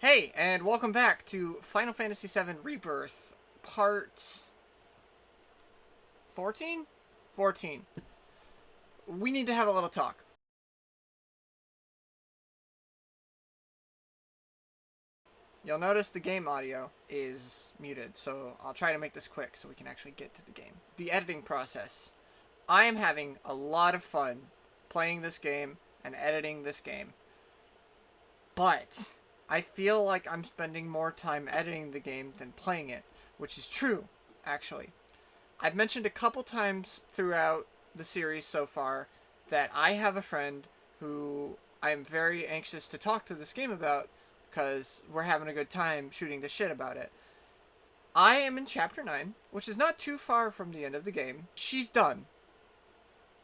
Hey, and welcome back to Final Fantasy VII Rebirth, part 14? 14. We need to have a little talk. You'll notice the game audio is muted, so I'll try to make this quick so we can actually get to the game. The editing process. I am having a lot of fun playing this game and editing this game, but I feel like I'm spending more time editing the game than playing it, which is true, actually. I've mentioned a couple times throughout the series so far that I have a friend who I'm very anxious to talk to this game about because we're having a good time shooting the shit about it. I am in Chapter 9, which is not too far from the end of the game. She's done.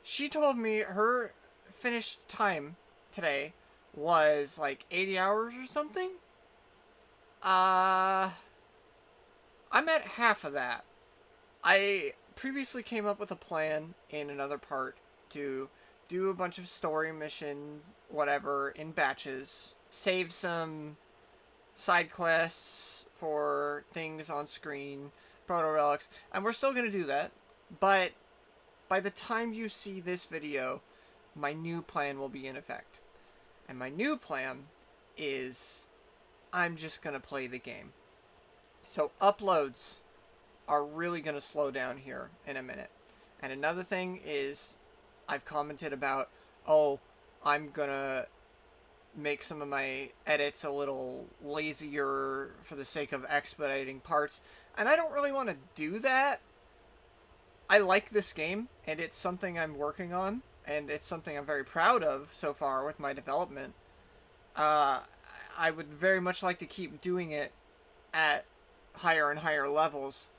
She told me her finished time today was like 80 hours or something. I'm at half of that. I previously came up with a plan in another part to do a bunch of story missions, whatever, in batches, save some side quests for things on screen, proto relics, and we're still going to do that, but by the time you see this video, my new plan will be in effect. And my new plan is I'm just going to play the game. So uploads are really going to slow down here in a minute. And another thing is I've commented about, oh, I'm going to make some of my edits a little lazier for the sake of expediting parts. And I don't really want to do that. I like this game, and it's something I'm working on, and it's something I'm very proud of so far with my development. I would very much like to keep doing it at higher and higher levels.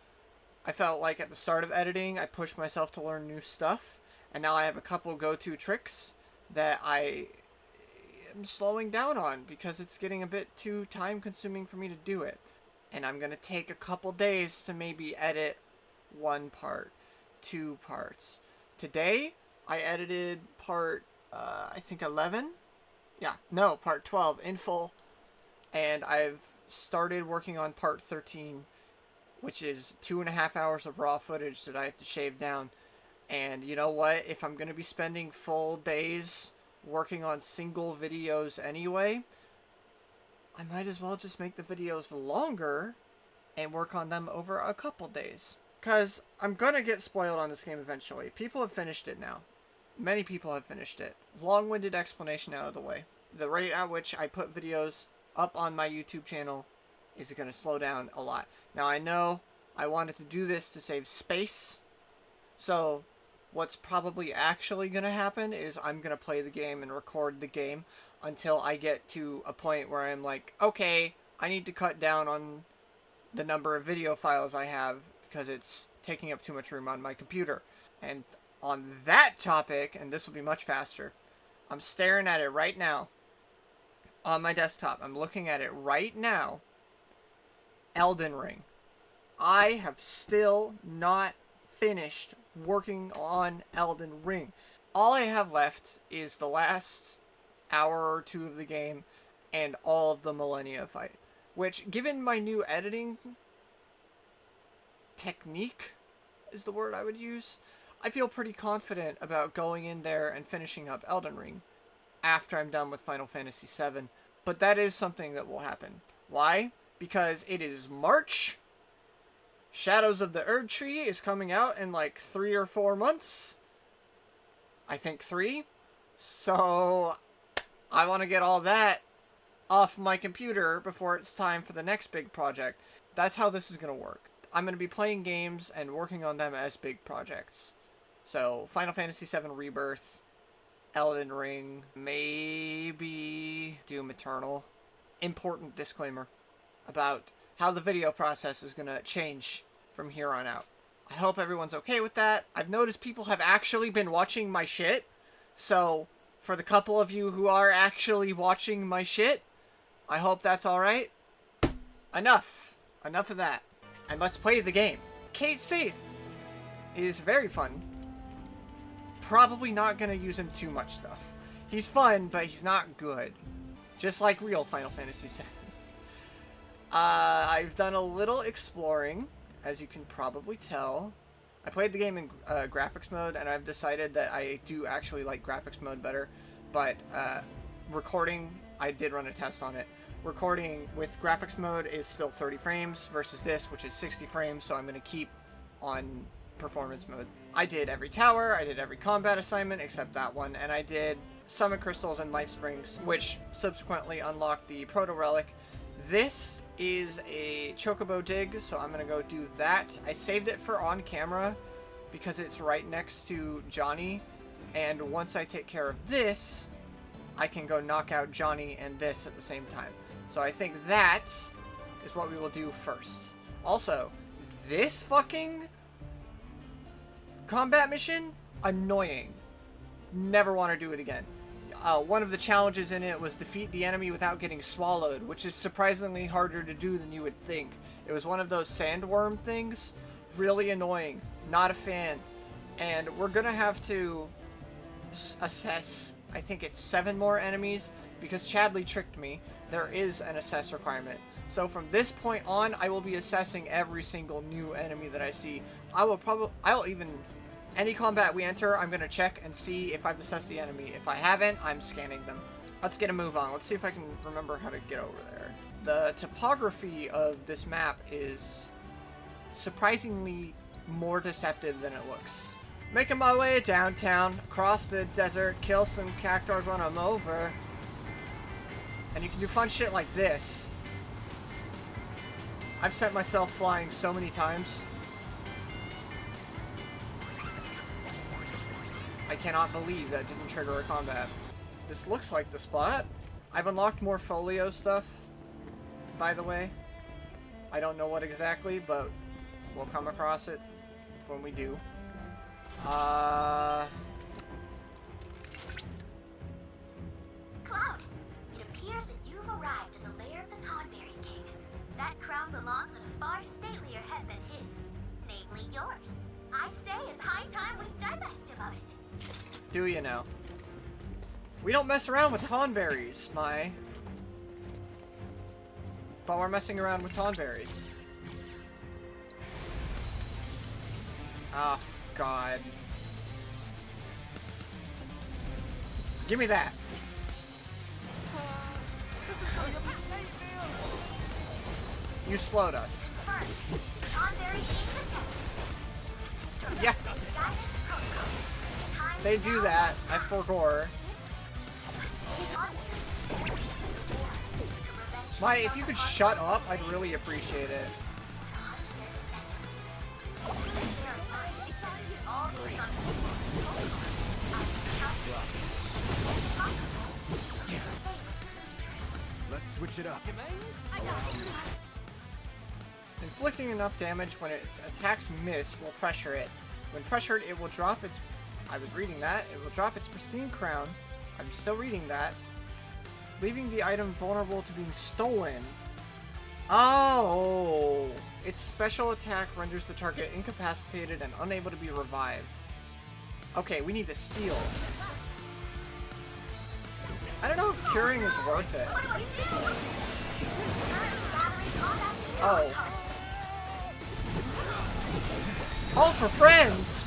I felt like at the start of editing, I pushed myself to learn new stuff, and now I have a couple go-to tricks that I am slowing down on because it's getting a bit too time-consuming for me to do it. And I'm going to take a couple days to maybe edit one part, 2 parts. Today, I edited part, I think 11? Yeah, no, part 12 in full. And I've started working on part 13, which is 2.5 hours of raw footage that I have to shave down. And you know what? If I'm going to be spending full days working on single videos anyway, I might as well just make the videos longer and work on them over a couple days. Because I'm going to get spoiled on this game eventually. People have finished it now. Many people have finished it. Long-winded explanation out of the way. The rate at which I put videos up on my YouTube channel is going to slow down a lot. Now I know I wanted to do this to save space. So what's probably actually going to happen is I'm going to play the game and record the game until I get to a point where I'm like, okay, I need to cut down on the number of video files I have because it's taking up too much room on my computer. And on that topic, and this will be much faster, I'm staring at it right now on my desktop. I'm looking at it right now. Elden Ring. I have still not finished working on Elden Ring. All I have left is the last hour or 2 of the game and all of the Millennia fight. Which, given my new editing technique is the word I would use, I feel pretty confident about going in there and finishing up Elden Ring after I'm done with Final Fantasy VII. But that is something that will happen. Why? Because it is March. Shadows of the Erdtree is coming out in like 3 or 4 months. I think 3. So I want to get all that off my computer before it's time for the next big project. That's how this is going to work. I'm going to be playing games and working on them as big projects. So, Final Fantasy VII Rebirth, Elden Ring, maybe Doom Eternal. Important disclaimer about how the video process is going to change from here on out. I hope everyone's okay with that. I've noticed people have actually been watching my shit. So, for the couple of you who are actually watching my shit, I hope that's alright. Enough of that. And let's play the game. Cait Sith is very fun. Probably not going to use him too much, though. He's fun, but he's not good. Just like real Final Fantasy VII. I've done a little exploring, as you can probably tell. I played the game in graphics mode, and I've decided that I do actually like graphics mode better. But recording, I did run a test on it. Recording with graphics mode is still 30 frames versus this, which is 60 frames, so I'm going to keep on performance mode. I did every tower, I did every combat assignment except that one, and I did summon crystals and life springs, which subsequently unlocked the proto relic. This is a chocobo dig, so I'm gonna go do that. I saved it for on camera because it's right next to Johnny, and once I take care of this, I can go knock out Johnny and this at the same time. So I think that is what we will do first. Also, this fucking combat mission, annoying. Never want to do it again. One of the challenges in it was defeat the enemy without getting swallowed, which is surprisingly harder to do than you would think. It was one of those sandworm things. Really annoying. Not a fan. And we're gonna have to assess, I think it's 7 more enemies, because Chadley tricked me. There is an assess requirement. So from this point on, I will be assessing every single new enemy that I see. Any combat we enter, I'm going to check and see if I've assessed the enemy. If I haven't, I'm scanning them. Let's get a move on. Let's see if I can remember how to get over there. The topography of this map is surprisingly more deceptive than it looks. Making my way downtown, across the desert, kill some cactuars when I'm over. And you can do fun shit like this. I've sent myself flying so many times. I cannot believe that didn't trigger a combat. This looks like the spot. I've unlocked more folio stuff, by the way. I don't know what exactly, but we'll come across it when we do. Cloud, it appears that you've arrived in the lair of the Tonberry King. That crown belongs in a far statelier head than his, namely yours. I'd say it's high time we divest him of it. Do you know? We don't mess around with tonberries, Mai. But we're messing around with tonberries. Oh, God. Give me that. You slowed us. Yeah. They do that. I forgot. Mai, if you could shut up, I'd really appreciate it. Let's switch it up. Inflicting enough damage when its attacks miss will pressure it. When pressured, it will drop its... I was reading that. It will drop its pristine crown. I'm still reading that. Leaving the item vulnerable to being stolen. Oh! Its special attack renders the target incapacitated and unable to be revived. Okay, we need to steal. I don't know if curing is worth it. Oh. All for friends!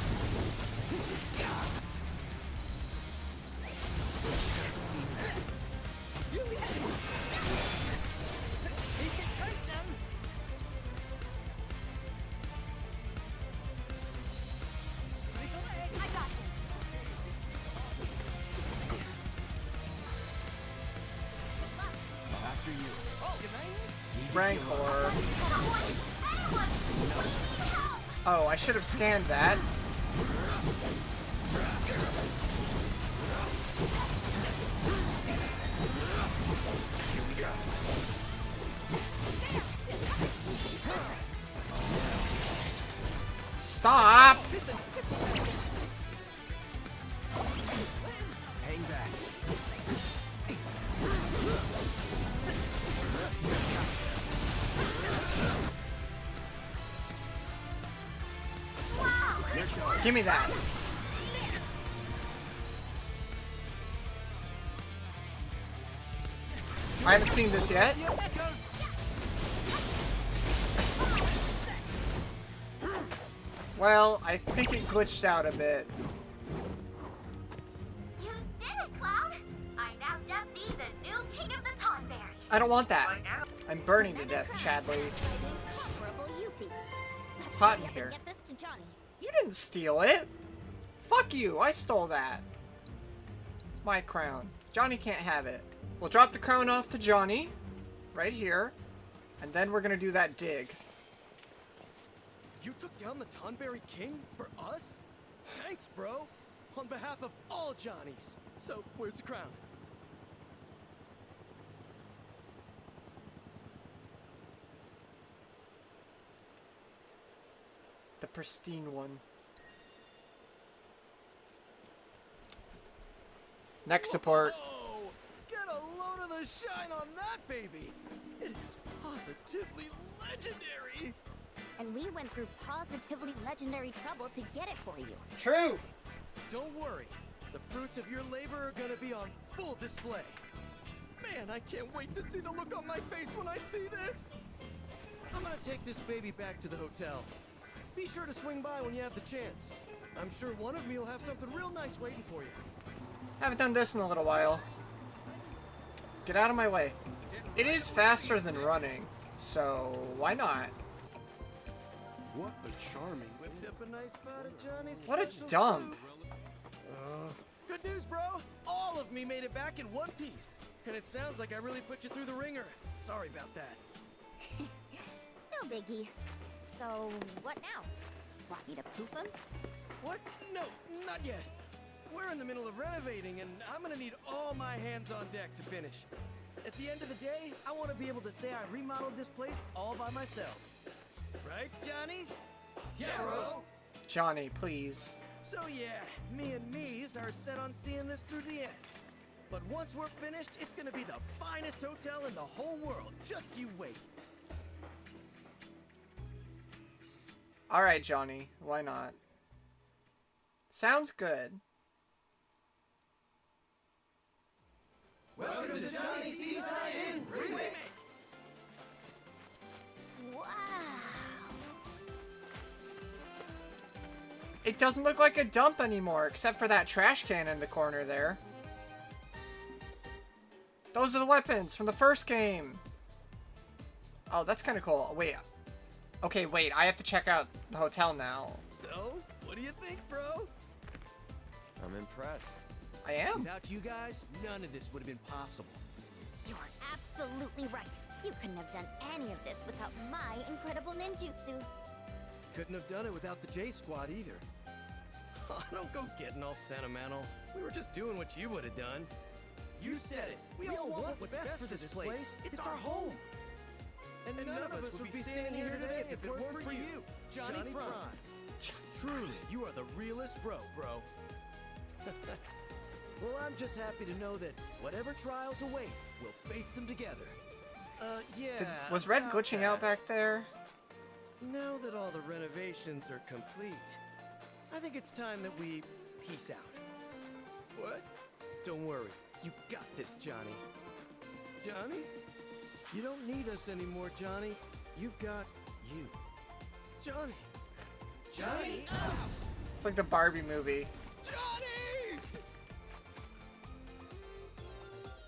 Rancor. Oh, I should have scanned that. Stop! Hang back. Give me that. I haven't seen this yet. Well, I think it glitched out a bit. You did it, Cloud! I now dub thee the new king of the Tonberries. I don't want that. I'm burning to death, Chadley. Hot in here. Get this to Johnny. You didn't steal it. Fuck you. I stole that. It's my crown. Johnny can't have it. We'll drop the crown off to Johnny. Right here. And then we're gonna do that dig. You took down the Tonberry King for us? Thanks, bro. On behalf of all Johnnies. So, where's the crown? The pristine one. Next support. Whoa! Get a load of the shine on that baby! It is positively legendary! And we went through positively legendary trouble to get it for you. True. Don't worry. The fruits of your labor are gonna be on full display. Man, I can't wait to see the look on my face when I see this! I'm gonna take this baby back to the hotel. Be sure to swing by when you have the chance. I'm sure one of me will have something real nice waiting for you. Haven't done this in a little while. Get out of my way. It is faster than running, so why not? What a charming. Whipped up a nice pot of Johnny's What a special dump. soup. Good news, bro. All of me made it back in one piece. And it sounds like I really put you through the ringer. Sorry about that. No biggie. So, what now? Want me to poof him? What? No, not yet. We're in the middle of renovating, and I'm gonna need all my hands on deck to finish. At the end of the day, I want to be able to say I remodeled this place all by myself. Right, Johnnies? Yeah, bro. Johnny, please. So yeah, me and me's are set on seeing this through the end. But once we're finished, it's gonna be the finest hotel in the whole world. Just you wait. Alright, Johnny. Why not? Sounds good. Welcome to Johnny's Seaside Inn Remake! Wow. It doesn't look like a dump anymore, except for that trash can in the corner there. Those are the weapons from the first game. Oh, that's kind of cool. Wait. Okay, wait. I have to check out the hotel now. So, what do you think, bro? I'm impressed. I am. Without you guys, none of this would have been possible. You're absolutely right. You couldn't have done any of this without my incredible ninjutsu. Couldn't have done it without the J Squad either. Oh, don't go getting all sentimental. We were just doing what you would have done. You said it. We all want what's best for this place. It's our home. And none of us would be standing here today if it weren't for you, Johnny Prime. Truly, you are the realest bro. Well, I'm just happy to know that whatever trials await, we'll face them together. Yeah. Was Red about glitching out that. back there? Now that all the renovations are complete, I think it's time that we peace out. What? Don't worry. You got this, Johnny. Johnny? You don't need us anymore, Johnny. You've got you. Johnny! Johnny! Us! It's like the Barbie movie. Johnny's!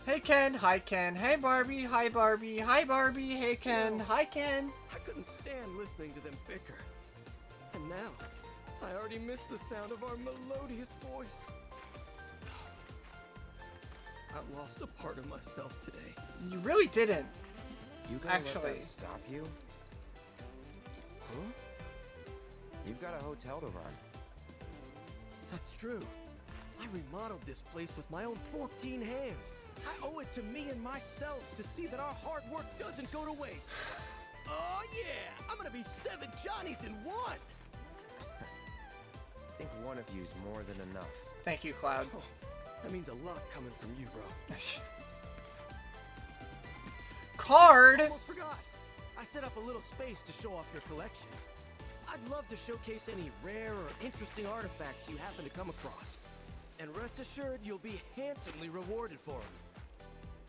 Hey Ken, hi Ken, hey Barbie, hi Barbie, hi Barbie, hey Ken, hi Ken. I couldn't stand listening to them bicker. And now, I already miss the sound of our melodious voice. I lost a part of myself today. You really didn't. You gonna let Actually. that stop you? Huh? You've got a hotel to run. That's true. I remodeled this place with my own 14 hands. I owe it to me and myself to see that our hard work doesn't go to waste. Oh yeah! I'm gonna be 7 Johnnies in one! I think one of you's more than enough. Thank you, Cloud. Oh, that means a lot coming from you, bro. Card! Almost forgot. I set up a little space to show off your collection. I'd love to showcase any rare or interesting artifacts you happen to come across. And rest assured, you'll be handsomely rewarded for them.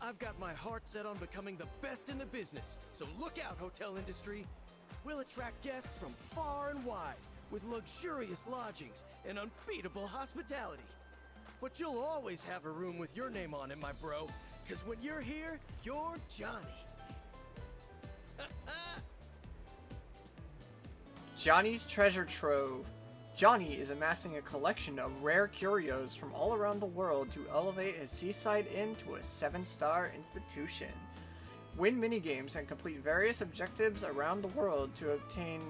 I've got my heart set on becoming the best in the business, so look out, hotel industry. We'll attract guests from far and wide, with luxurious lodgings and unbeatable hospitality. But you'll always have a room with your name on it, my bro, because when you're here, you're Johnny. Johnny's Treasure Trove. Johnny is amassing a collection of rare curios from all around the world to elevate his seaside inn to a 7-star institution. Win minigames and complete various objectives around the world to obtain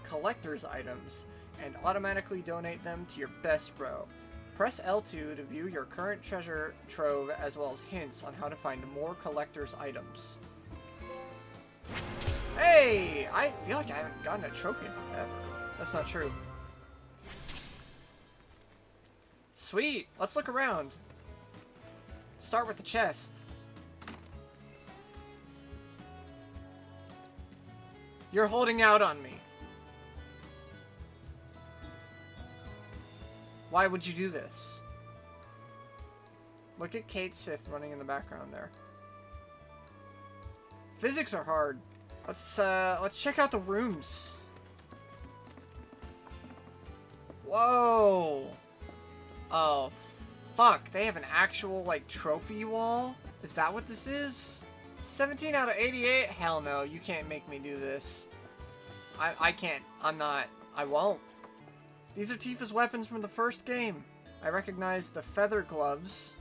collector's items and automatically donate them to your best bro. Press L2 to view your current treasure trove as well as hints on how to find more collector's items. Hey! I feel like I haven't gotten a trophy in forever. That's not true. Sweet! Let's look around. Start with the chest. You're holding out on me. Why would you do this? Look at Kate Sith running in the background there. Physics are hard. Let's check out the rooms. Whoa. Oh, fuck. They have an actual, like, trophy wall? Is that what this is? 17 out of 88? Hell no, you can't make me do this. I can't. I'm not. I won't. These are Tifa's weapons from the first game. I recognize the feather gloves.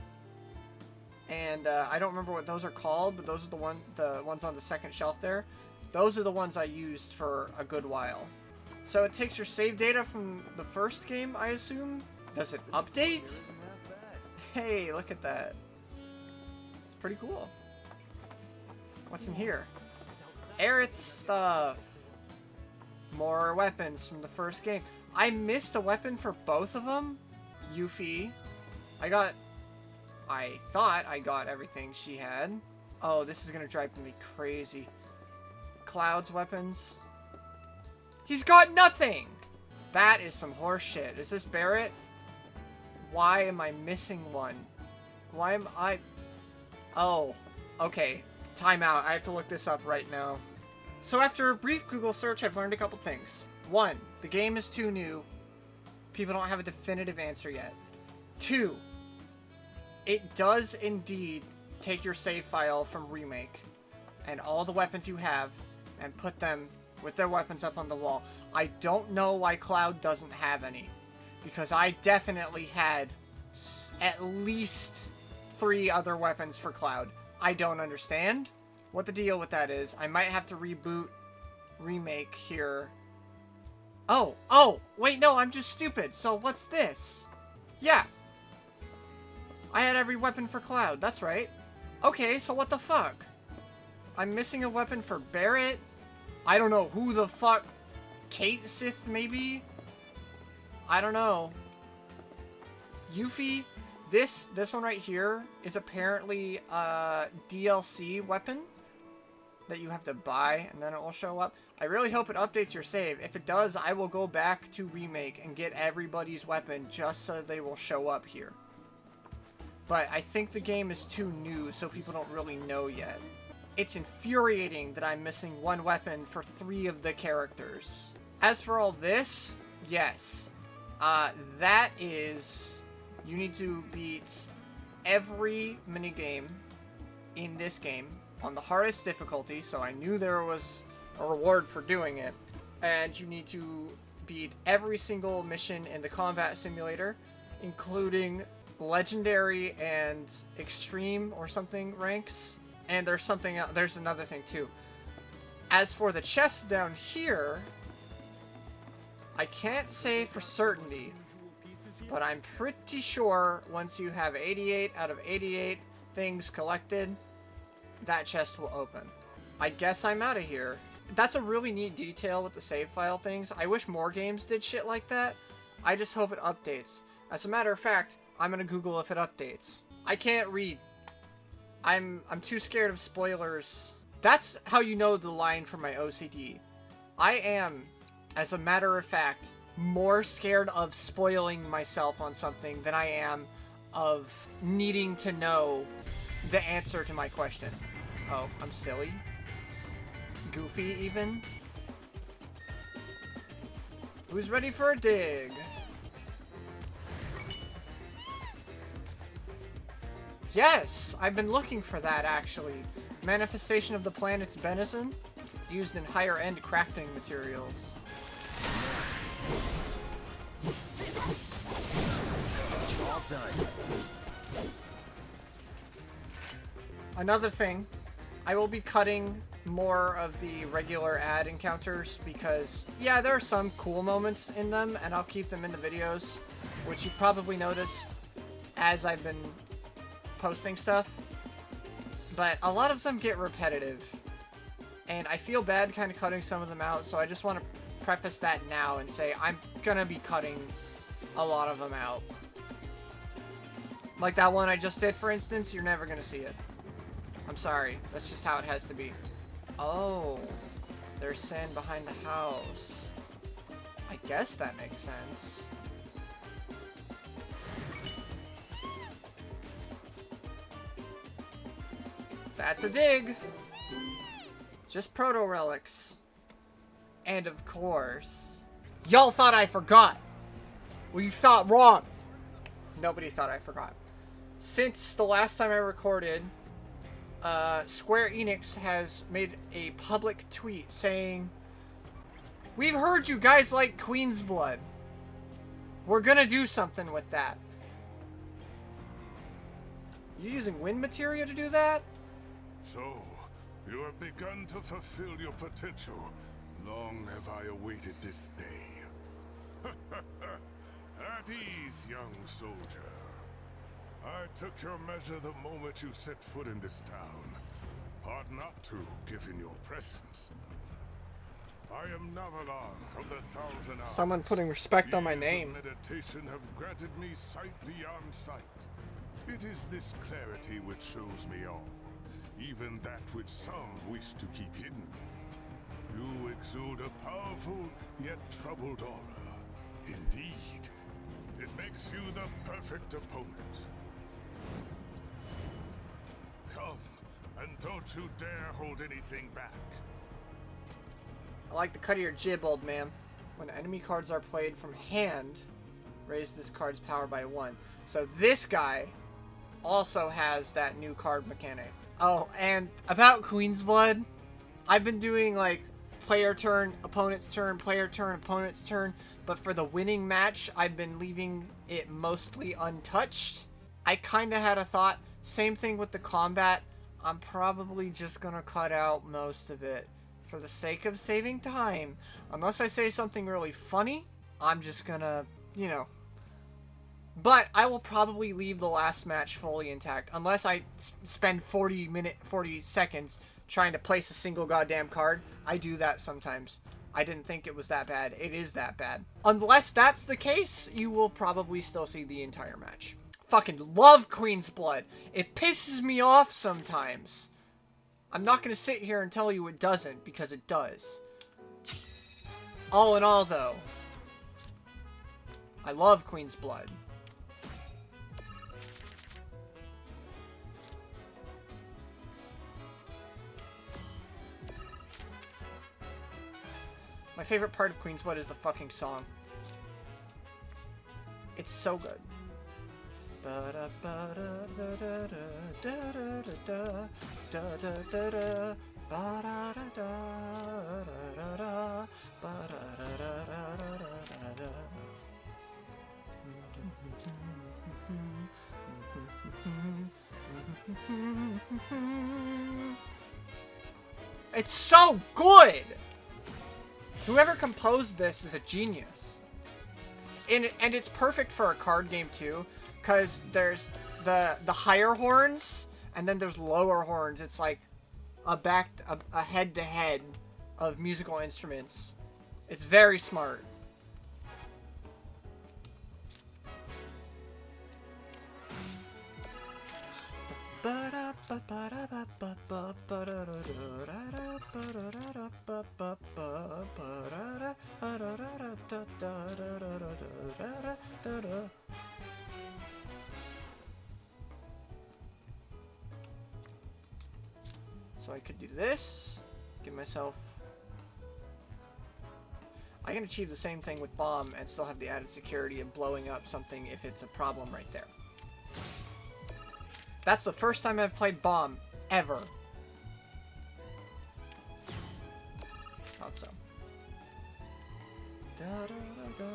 And I don't remember what those are called, but those are the ones on the second shelf there. Those are the ones I used for a good while. So it takes your save data from the first game, I assume? Does it update? Hey, look at that. It's pretty cool. What's in here? Aerith's stuff. More weapons from the first game. I missed a weapon for both of them. Yuffie. I thought I got everything she had. Oh, this is gonna drive me crazy. Cloud's weapons. He's got nothing! That is some horse shit. Is this Barrett? Why am I missing one? Why am I... Oh, okay. Time out. I have to look this up right now. So after a brief Google search, I've learned a couple things. 1, the game is too new. People don't have a definitive answer yet. 2, it does indeed take your save file from Remake and all the weapons you have and put them with their weapons up on the wall. I don't know why Cloud doesn't have any, because I definitely had at least 3 other weapons for Cloud. I don't understand what the deal with that is. I might have to reboot Remake here. Oh, wait, no, I'm just stupid. So what's this? Yeah. I had every weapon for Cloud, that's right. Okay, so what the fuck? I'm missing a weapon for Barrett. I don't know who the fuck. Kate Sith, maybe? I don't know. Yuffie. This one right here is apparently a DLC weapon that you have to buy and then it will show up. I really hope it updates your save. If it does, I will go back to Remake and get everybody's weapon just so they will show up here. But I think the game is too new, so people don't really know yet. It's infuriating that I'm missing 1 weapon for 3 of the characters. As for all this, yes. That is... You need to beat every minigame in this game on the hardest difficulty, so I knew there was a reward for doing it. And you need to beat every single mission in the combat simulator, including legendary and extreme or something ranks. And there's something else, there's another thing too. As for the chest down here, I can't say for certainty, but I'm pretty sure once you have 88 out of 88 things collected, that chest will open. I guess I'm out of here. That's a really neat detail with the save file things. I wish more games did shit like that. I just hope it updates. As a matter of fact, I'm gonna Google if it updates. I can't read. I'm too scared of spoilers. That's how you know the line from my OCD. I am, as a matter of fact, more scared of spoiling myself on something than I am of needing to know the answer to my question. Oh, I'm silly. Goofy, even. Who's ready for a dig? Yes! I've been looking for that, actually. Manifestation of the planet's benison. It's used in higher-end crafting materials. All done. Another thing, I will be cutting more of the regular ad encounters because, yeah, there are some cool moments in them, and I'll keep them in the videos, which you probably noticed as I've been posting stuff. But a lot of them get repetitive, and I feel bad kind of cutting some of them out, so I just want to preface that now and say I'm gonna be cutting a lot of them out. Like that one I just did, for instance, you're never gonna see it. I'm sorry, that's just how it has to be. Oh, there's sand behind the house. I guess that makes sense. That's a dig! Just proto-relics. And of course... Y'all thought I forgot! Well, you thought wrong! Nobody thought I forgot. Since the last time I recorded, Square Enix has made a public tweet saying, "We've heard you guys like Queen's Blood. We're gonna do something with that." You using wind materia to do that? So, you have begun to fulfill your potential. Long have I awaited this day. At ease, young soldier. I took your measure the moment you set foot in this town. Hard not to, given your presence. I am Navalon from the Thousand Eyes. Someone putting respect on my Years of name. meditation have granted me sight beyond sight. It is this clarity which shows me all, even that which some wish to keep hidden. You exude a powerful yet troubled aura. Indeed, it makes you the perfect opponent. Come, and don't you dare hold anything back. I like the cut of your jib, old man. When enemy cards are played from hand, raise this card's power by 1. So this guy also has that new card mechanic. Oh, and about Queen's Blood, I've been doing like player turn, opponent's turn, player turn, opponent's turn, but for the winning match, I've been leaving it mostly untouched. I kind of had a thought, same thing with the combat, I'm probably just gonna cut out most of it for the sake of saving time. Unless I say something really funny, I'm just gonna, you know. But I will probably leave the last match fully intact, unless I spend 40 seconds trying to place a single goddamn card. I do that sometimes. I didn't think it was that bad. It is that bad. Unless that's the case, you will probably still see the entire match. Fucking love Queen's Blood. It pisses me off sometimes. I'm not gonna sit here and tell you it doesn't, because it does. All in all, though, I love Queen's Blood. My favorite part of Queen's Blood is the fucking song. It's so good. It's so good! Whoever composed this is a genius. And it's perfect for a card game too, because there's the higher horns, and then there's lower horns. It's like a head-to-head of musical instruments. It's very smart. So I could do this, give myself... I can achieve the same thing with bomb and still have the added security of blowing up something if it's a problem right there. That's the first time I've played bomb, ever. Thought so. Da, da, da, da.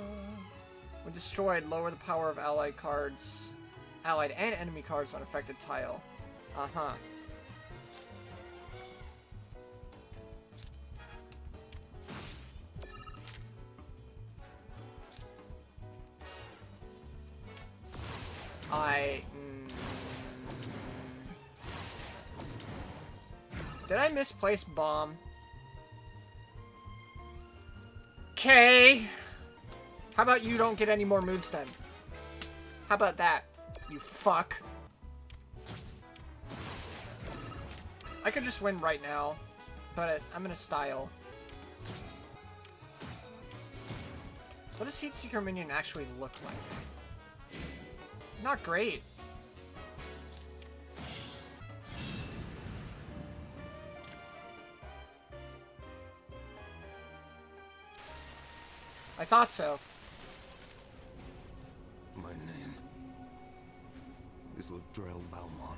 When destroyed, lower the power of allied and enemy cards on affected tile. Uh-huh. Did I misplace bomb? Okay. How about you don't get any more moves then? How about that, you fuck? I could just win right now, but I'm gonna style. What does Heatseeker Minion actually look like? Not great. I thought so. My name is Ladrell Balmont,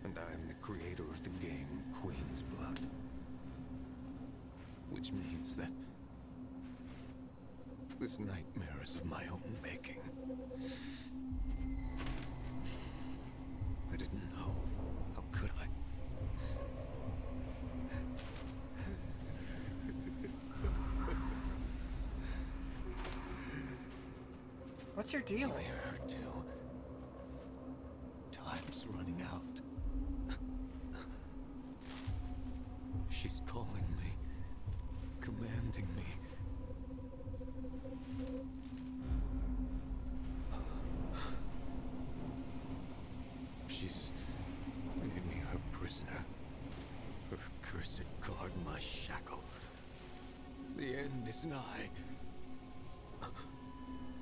and I am the creator of the game Queen's Blood. Which means that this nightmare is of my own making. I didn't know. How could I? What's your deal? I heard too. Time's running out. She's calling me, commanding me. She's made me her prisoner. Her cursed guard, my shackle. The end is nigh.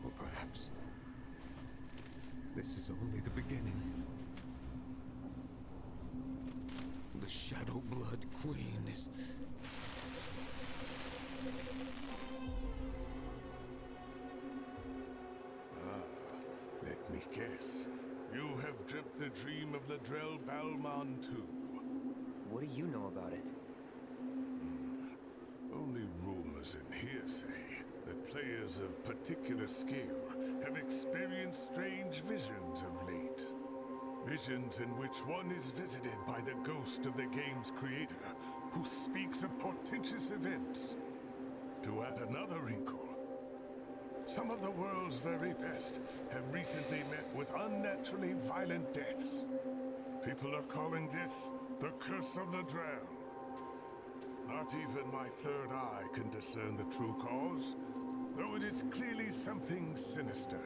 Or perhaps this is only the beginning. The Shadow Blood Queen is... Let me guess. You have dreamt the dream of Ladrell Balmont too. What do you know about it? Only rumors and hearsay that players of particular skill have experienced strange visions of late. Visions in which one is visited by the ghost of the game's creator, who speaks of portentous events. To add another wrinkle, some of the world's very best have recently met with unnaturally violent deaths. People are calling this the Curse of Ladrell. Not even my third eye can discern the true cause, though it is clearly something sinister.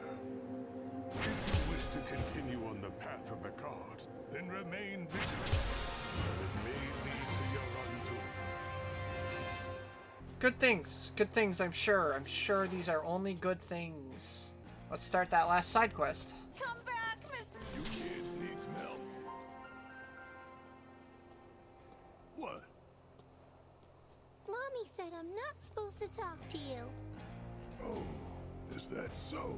If you wish to continue on the path of the cards, then remain vigilant. It may lead to your undoing. Good things, I'm sure. I'm sure these are only good things. Let's start that last side quest. Come back, Mr. You kids need some help. What? Mommy said I'm not supposed to talk to you. Oh, is that so?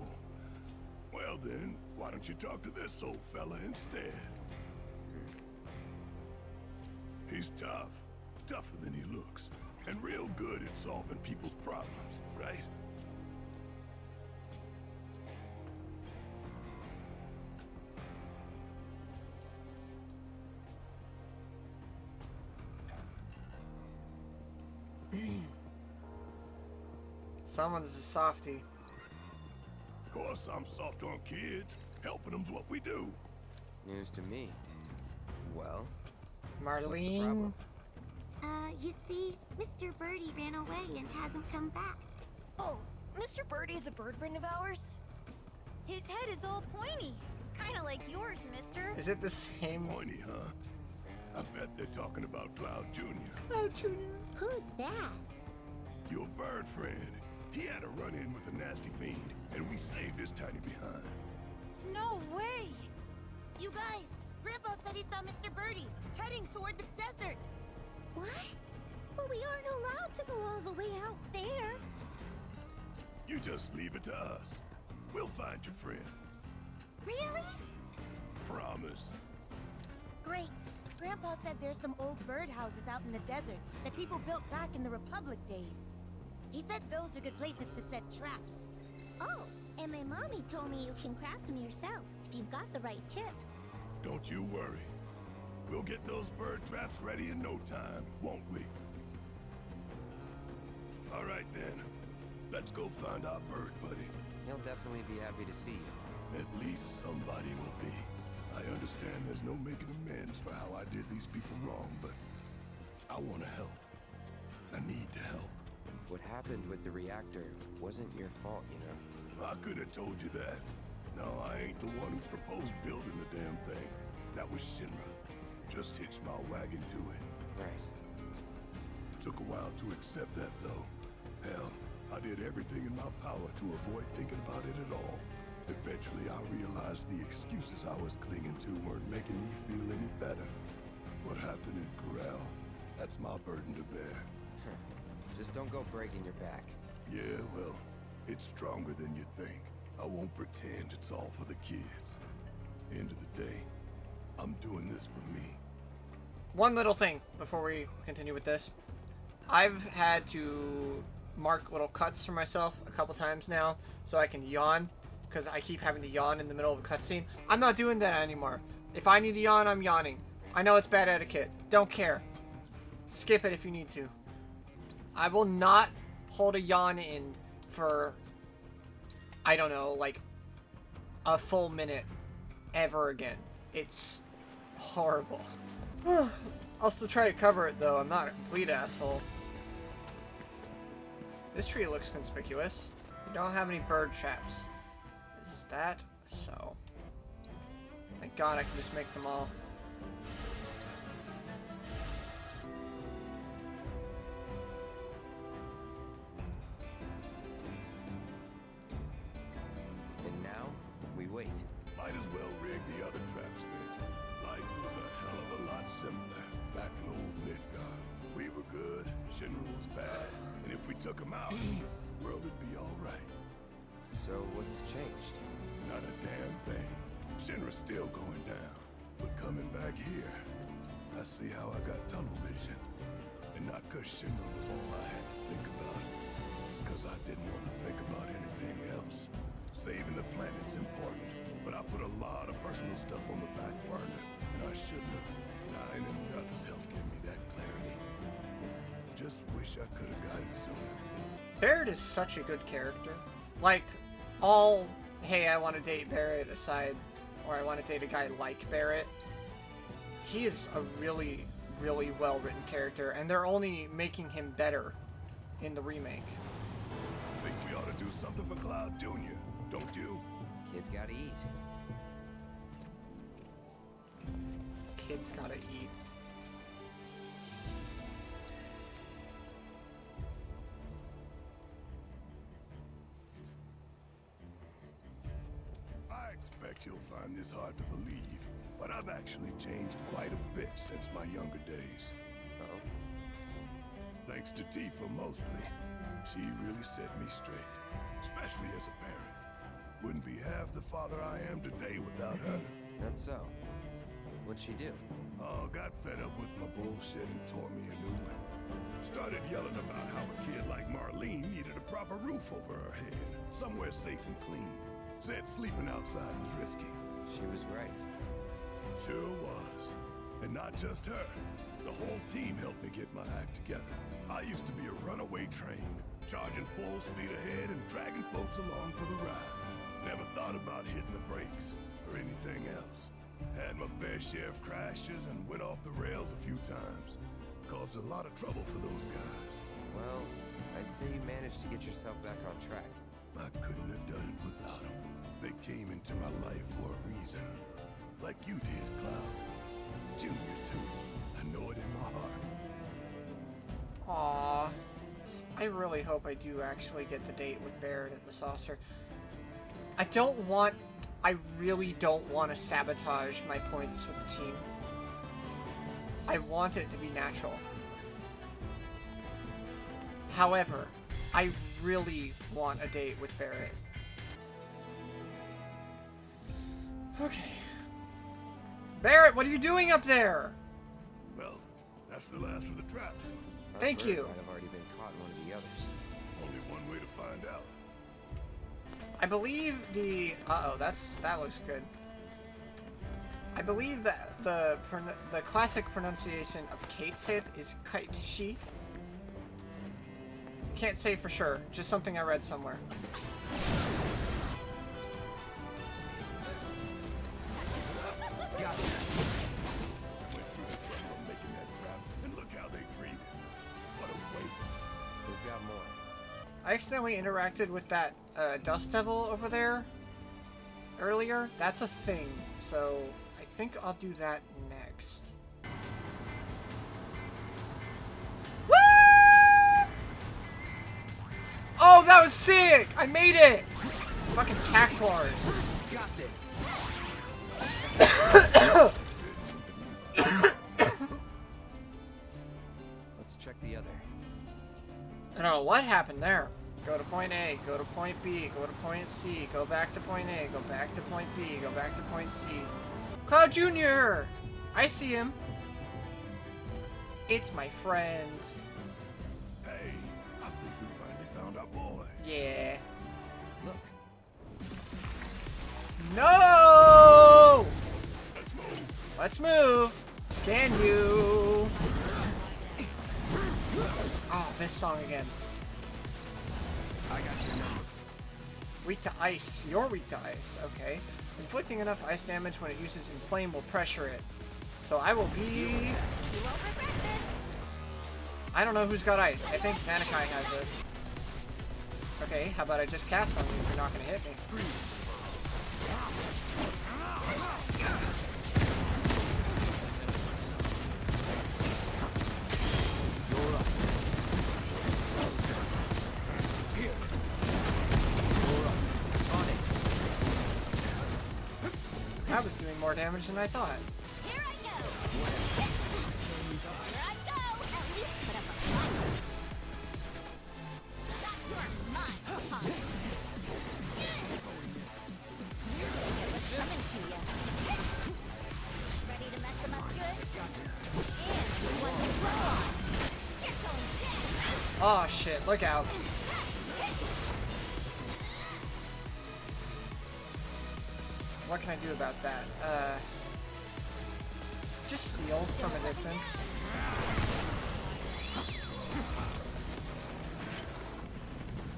Well then, why don't you talk to this old fella instead? He's tough. Tougher than he looks. And real good at solving people's problems, right? Someone's a softie. Of course, I'm soft on kids. Helping them's what we do. News to me. Well, Marlene. problem? You see, Mr. Birdie ran away and hasn't come back. Oh, Mr. Birdie is a bird friend of ours? His head is all pointy. Kinda like yours, mister. Is it the same? Pointy, huh? I bet they're talking about Cloud Jr. Cloud Jr. Who's that? Your bird friend. He had a run-in with a nasty fiend, and we saved his tiny behind. No way! You guys, Grandpa said he saw Mr. Birdie heading toward the desert. What? But we aren't allowed Not to go all the way out there. You just leave it to us. We'll find your friend. Really? Promise. Great. Grandpa said there's some old birdhouses out in the desert that people built back in the Republic days. He said those are good places to set traps. Oh, and my mommy told me you can craft them yourself if you've got the right chip. Don't you worry. We'll get those bird traps ready in no time, won't we? All right then. Let's go find our bird buddy. He'll definitely be happy to see you. At least somebody will be. I understand there's no making amends for how I did these people wrong, but I want to help. I need to help. What happened with the reactor wasn't your fault, you know. I could have told you that. No, I ain't the one who proposed building the damn thing. That was Shinra. Just hitched my wagon to it. Right. Took a while to accept that, though. Hell, I did everything in my power to avoid thinking about it at all. Eventually, I realized the excuses I was clinging to weren't making me feel any better. What happened in Corral, that's my burden to bear. Just don't go breaking your back. Yeah, well, it's stronger than you think. I won't pretend it's all for the kids. End of the day, I'm doing this for me. One little thing before we continue with this. I've had to mark little cuts for myself a couple times now so I can yawn, because I keep having to yawn in the middle of a cutscene. I'm not doing that anymore. If I need to yawn, I'm yawning. I know it's bad etiquette. Don't care. Skip it if you need to. I will not hold a yawn in for, I don't know, like a full minute ever again. It's horrible. I'll still try to cover it though. I'm not a complete asshole. This tree looks conspicuous. We don't have any bird traps. Is that so? Thank God I can just make them all. And now, we wait. Might as well rig the other traps then. Life was a hell of a lot simpler back in old Midgard. We were good, Shinra was bad, and if we took them out, the world would be all right. So what's changed? Not a damn thing. Shinra's still going down. But coming back here, I see how I got tunnel vision. And not because Shinra was all I had to think about. It's because I didn't want to think about anything else. Saving the planet's important, but I put a lot of personal stuff on the back burner, and I shouldn't have. Dying and the others helped give me that clarity. Just wish I could have got it sooner. Barrett is such a good character. Like, all, hey, I want to date Barrett aside, or I want to date a guy like Barrett, he is a really, really well-written character, and they're only making him better in the remake. Think we ought to do something for Cloud Jr., don't you? Kids gotta eat. Kids gotta eat. I expect you'll find this hard to believe, but I've actually changed quite a bit since my younger days. Oh? Thanks to Tifa mostly. She really set me straight, especially as a parent. Wouldn't be half the father I am today without her. That's so. What'd she do? Oh, got fed up with my bullshit and tore me a new one. Started yelling about how a kid like Marlene needed a proper roof over her head, somewhere safe and clean. Said sleeping outside was risky. She was right. Sure was. And not just her. The whole team helped me get my act together. I used to be a runaway train, charging full speed ahead and dragging folks along for the ride. Never thought about hitting the brakes or anything else. Had my fair share of crashes and went off the rails a few times. Caused a lot of trouble for those guys. Well, I'd say you managed to get yourself back on track. I couldn't have done it without them. They came into my life for a reason. Like you did, Cloud. Junior, too. I know it in my heart. Aww. I really hope I do actually get the date with Barrett at the saucer. I really don't want to sabotage my points with the team. I want it to be natural. However, I really want a date with Barrett. Okay. Barrett, what are you doing up there? Well, that's the last of the traps. Thank you. Might have already been caught in one of the others. Only one way to find out. I believe the... Uh-oh, that looks good. I believe that the classic pronunciation of Kate Sith is Kite-shi. Can't say for sure, just something I read somewhere. Went through the trouble of making that trap, and look how they treated it. What a waste. We've got more. I accidentally interacted with that Dust Devil over there earlier. That's a thing, so I think I'll do that next. Woo! Oh, that was sick! I made it! Fucking cactuars. Got this. Let's check the other. I don't know what happened there. Go to point A, go to point B, go to point C, go back to point A, go back to point B, go back to point C. Cloud Jr.! I see him. It's my friend. Hey, I think we finally found our boy. Yeah. Look. No! Let's move. Let's move. Scan you. Oh, this song again. I got you now. Weak to ice. You're weak to ice. Okay. Inflicting enough ice damage when it uses inflame will pressure it. So I will be... You won't regret this. I don't know who's got ice. I think Manikai has it. Okay, how about I just cast on you if you're not going to hit me? That was doing more damage than I thought. Here I go. Here I go. At least put up a fight. You're mine, Tom. What's coming to you? Ready to mess them up good? And you want to blow on. You're going down. Oh shit, look out. What can I do about that? Just steal from a distance.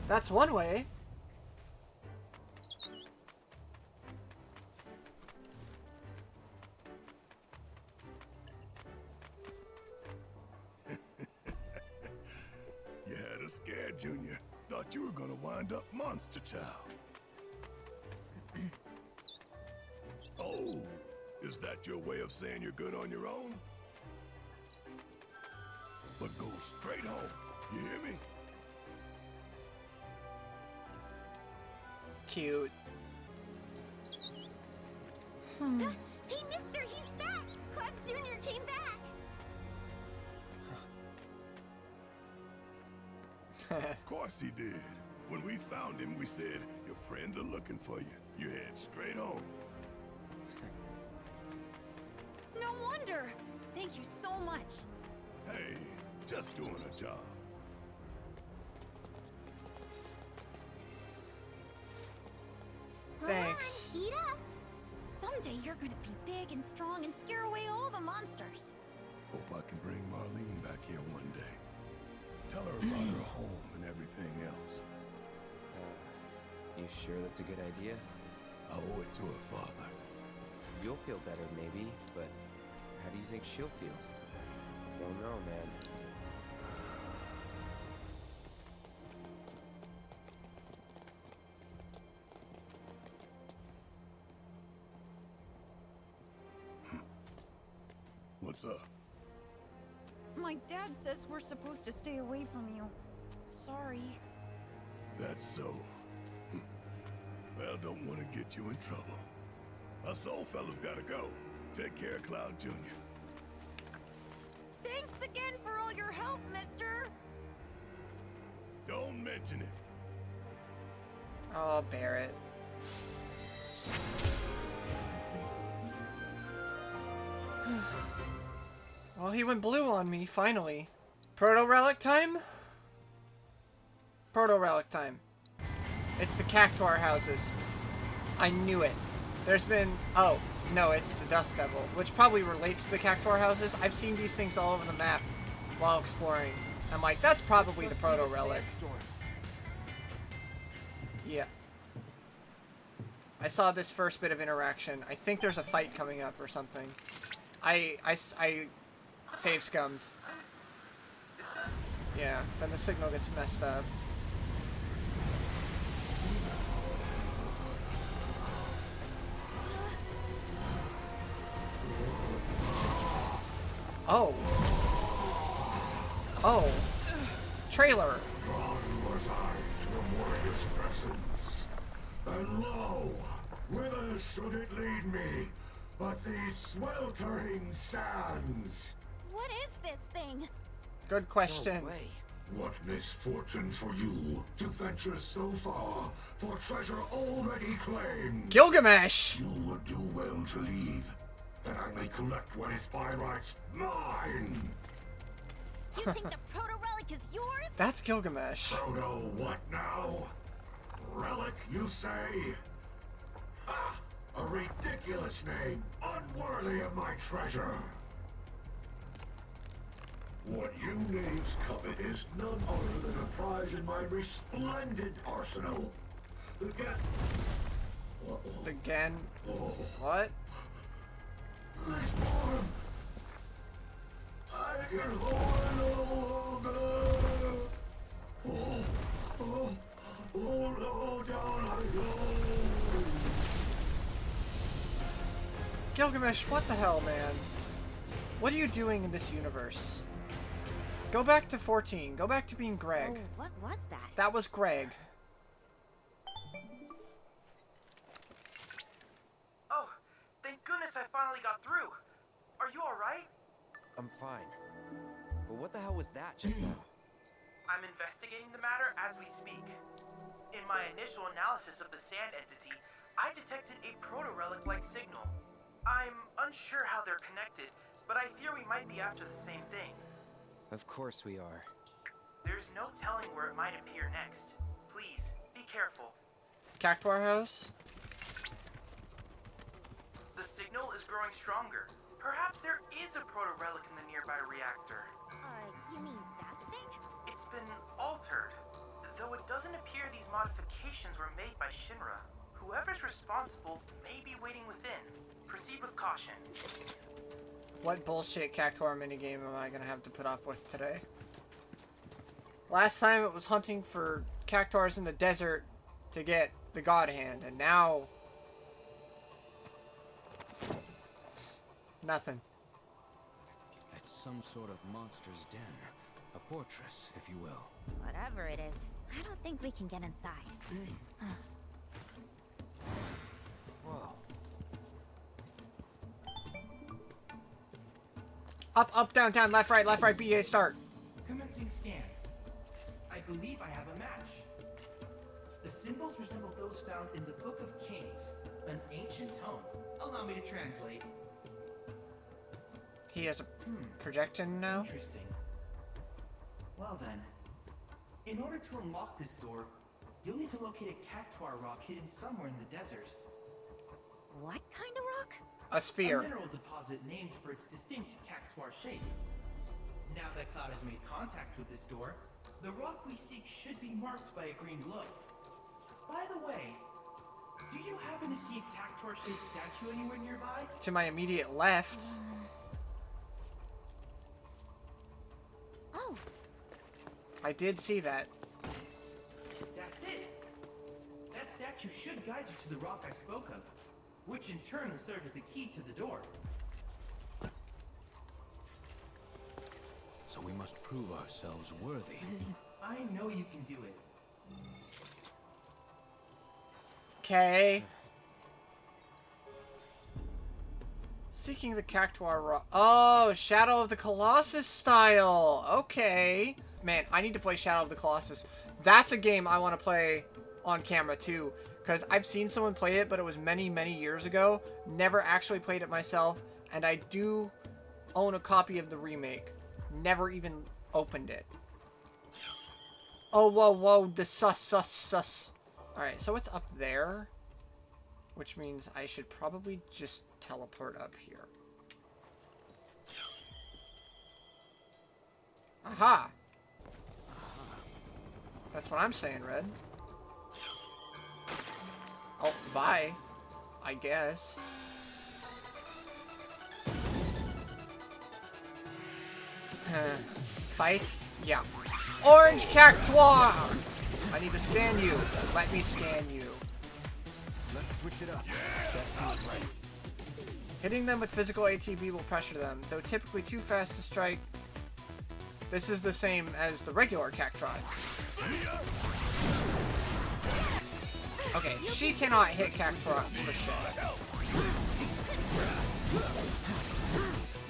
That's one way. You had us scared, Junior. Thought you were gonna wind up Monster Child. Oh, is that your way of saying you're good on your own? But go straight home, you hear me? Cute. Hey, mister, he's back! Cloud Jr. came back! Of course he did. When we found him, we said, your friends are looking for you. You head straight home. No wonder. Thank you so much. Hey, just doing a job. Thanks. Relax, heat up. Someday you're gonna be big and strong and scare away all the monsters. Hope I can bring Marlene back here one day. Tell her about her home and everything else. You sure that's a good idea? I owe it to her father. You'll feel better, maybe, but how do you think she'll feel? Don't know, man. What's up? My dad says we're supposed to stay away from you. Sorry. That's so. Well, don't want to get you in trouble. Us old fellas gotta go. Take care of Cloud Jr. Thanks again for all your help, mister. mention it. Oh, Barrett. Well, he went blue on me, finally. Proto-relic time? Proto-relic time. It's the Cactuar houses. I knew it. There's been... Oh, no, it's the Dust Devil, which probably relates to the Cactuar houses. I've seen these things all over the map while exploring. I'm like, that's probably the Proto-relic. Yeah. I saw this first bit of interaction. I think there's a fight coming up or something. I save scummed. Yeah, then the signal gets messed up. Oh. Oh. Trailer. Drawn was I to the warrior's presence, and lo, whither should it lead me but these sweltering sands? What is this thing? Good question. No way. What misfortune for you to venture so far for treasure already claimed? Gilgamesh! You would do well to leave, that I may collect what is by rights mine. You think the proto-relic is yours? That's Gilgamesh. Proto what now? Relic, you say? Ha! A ridiculous name, unworthy of my treasure. What you knaves covet is none other than a prize in my resplendent arsenal. The Again? What? This form! I can hold no longer! Oh, no, down I go! Gilgamesh, what the hell, man? What are you doing in this universe? Go back to 14. Go back to being Greg. So, what was that? That was Greg. Oh, thank goodness I finally got through. Are you alright? I'm fine. But what the hell was that just now? I'm investigating the matter as we speak. In my initial analysis of the sand entity, I detected a proto-relic-like signal. I'm unsure how they're connected, but I fear we might be after the same thing. Of course we are. There's no telling where it might appear next. Please, be careful. Cactuar house? The signal is growing stronger. Perhaps there is a proto-relic in the nearby reactor. You mean that thing? It's been altered. Though it doesn't appear these modifications were made by Shinra. Whoever's responsible may be waiting within. Proceed with caution. What bullshit Cactuar minigame am I gonna have to put up with today? Last time it was hunting for Cactuars in the desert to get the God Hand, and now... nothing. It's some sort of monster's den. A fortress, if you will. Whatever it is, I don't think we can get inside. Whoa. Up, down, down, left, right, BA, start. Commencing scan. I believe I have a match. The symbols resemble those found in the Book of Kings, an ancient tome. Allow me to translate. He has a projection now? Interesting. Well then, in order to unlock this door, you'll need to locate a Cactuar rock hidden somewhere in the desert. What kind of rock? A sphere. A mineral deposit named for its distinct Cactuar shape. Now that Cloud has made contact with this door, the rock we seek should be marked by a green glow. By the way, do you happen to see a Cactuar-shaped statue anywhere nearby? To my immediate left. Oh. I did see that. That's it. That statue should guide you to the rock I spoke of, which in turn will serve as the key to the door. So we must prove ourselves worthy. I know you can do it. Okay. Seeking the Cactuar rock. Oh, Shadow of the Colossus style. Okay. Man, I need to play Shadow of the Colossus That's a game I want to play on camera too, because I've seen someone play it, but it was many, many years ago. Never actually played it myself, and I do own a copy of the remake. Never even opened it. Oh, whoa, whoa, the sus. Alright, so it's up there, which means I should probably just teleport up here. Aha! That's what I'm saying, Red. Oh, bye. I guess. Fights? Yeah. Orange Cactuar! I need to scan you. Let me scan you. Let's switch it up. Hitting them with physical ATB will pressure them, though typically too fast to strike. This is the same as the regular Cactrots. Okay, she cannot hit Cactrots for shit.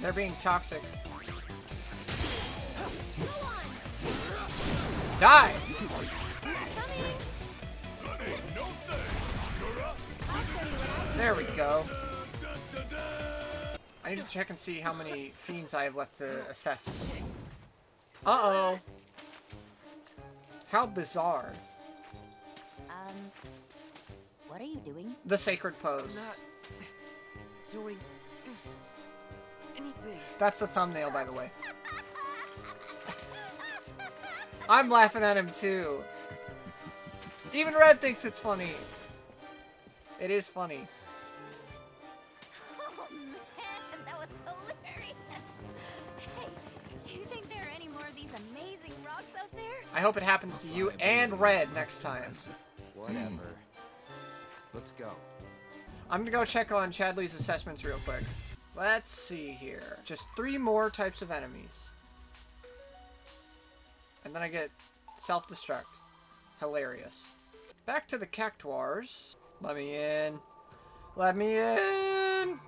They're being toxic. Die! There we go. I need to check and see how many fiends I have left to assess. Uh-oh. How bizarre. What are you doing? The sacred pose. Not doing anything. That's the thumbnail, by the way. I'm laughing at him too. Even Red thinks it's funny. It is funny. Oh man, that was hilarious. Hey, do you think there are any more of these amazing rocks out there? I hope it happens to you and Red next time. Whatever. Let's go. I'm gonna go check on Chadley's assessments real quick. Let's see here. Just 3 more types of enemies. And then I get self-destruct. Hilarious. Back to the Cactuars. Let me in. Let me in!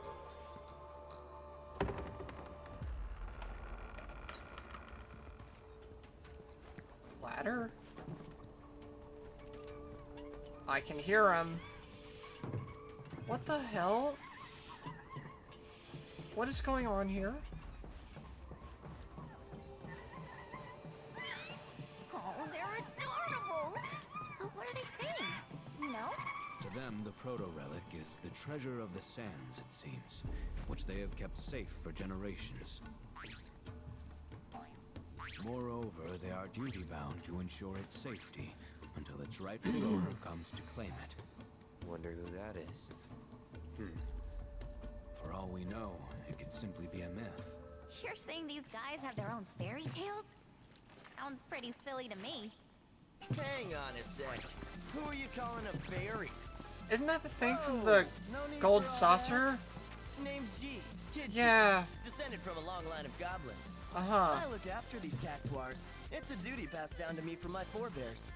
Ladder? I can hear him. What the hell? What is going on here? Oh, they're adorable. But what are they saying? You know? To them, the proto-relic is the treasure of the sands, it seems, which they have kept safe for generations. Moreover, they are duty-bound to ensure its safety until its rightful owner comes to claim it. Wonder who that is. For all we know, it could simply be a myth. You're saying these guys have their own fairy tales? Sounds pretty silly to me. Hang on a sec. Who are you calling a fairy? Isn't that the thing from the gold saucer? Name's G. Kid Yeah. G. Descended from a long line of goblins. Uh-huh. I look after these Cactuars. It's a duty passed down to me from my forebears.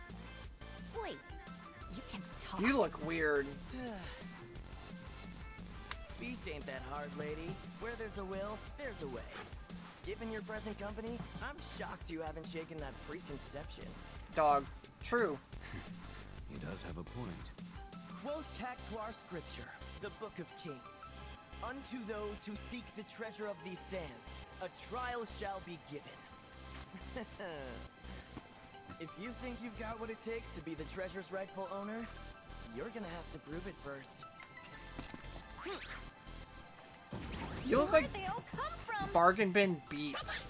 Wait, you can talk? You look weird. Speech ain't that hard, lady. Where there's a will, there's a way. Given your present company, I'm shocked you haven't shaken that preconception. Dog. True. He does have a point. Quote Cactuar scripture, the Book of Kings. Unto those who seek the treasure of these sands, a trial shall be given. If you think you've got what it takes to be the treasure's rightful owner, you're gonna have to prove it first. You look like Bargain Bin Beats.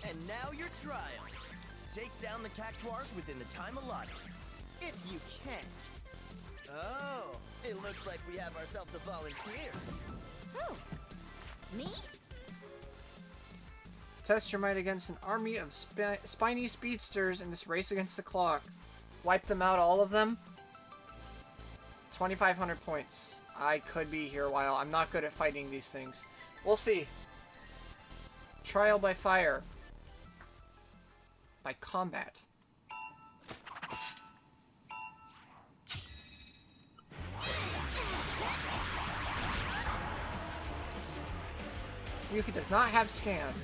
And now your trial. Take down the Cactuars within the time allotted. If you can. Oh, it looks like we have ourselves a volunteer. Who? Me? Test your might against an army of spiny speedsters in this race against the clock. Wipe them out, all of them? 2,500 points. I could be here a while. I'm not good at fighting these things. We'll see. Trial by fire. By combat. Yuffie does not have scans.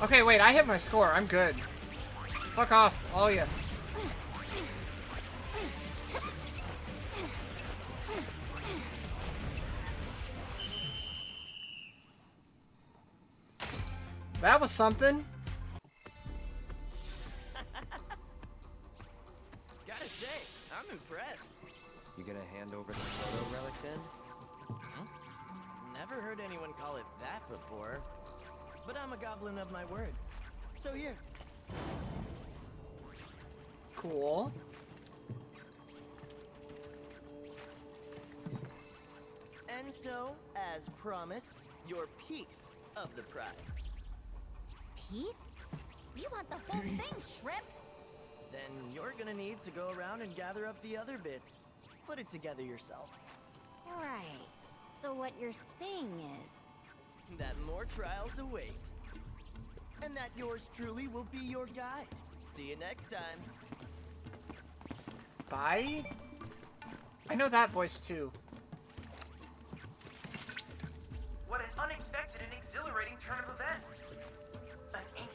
Okay, wait, I hit my score. I'm good. Fuck off, all ya. That was something. Gotta say, I'm impressed. You gonna hand over the proto relic then? Huh? Never heard anyone call it that before. But I'm a goblin of my word. So here. Cool. And so, as promised, your piece of the prize. Piece? We want the whole thing, Shrimp! Then you're gonna need to go around and gather up the other bits. Put it together yourself. Right. So what you're saying is... that more trials await. And that yours truly will be your guide. See you next time. Bye? I know that voice too. What an unexpected and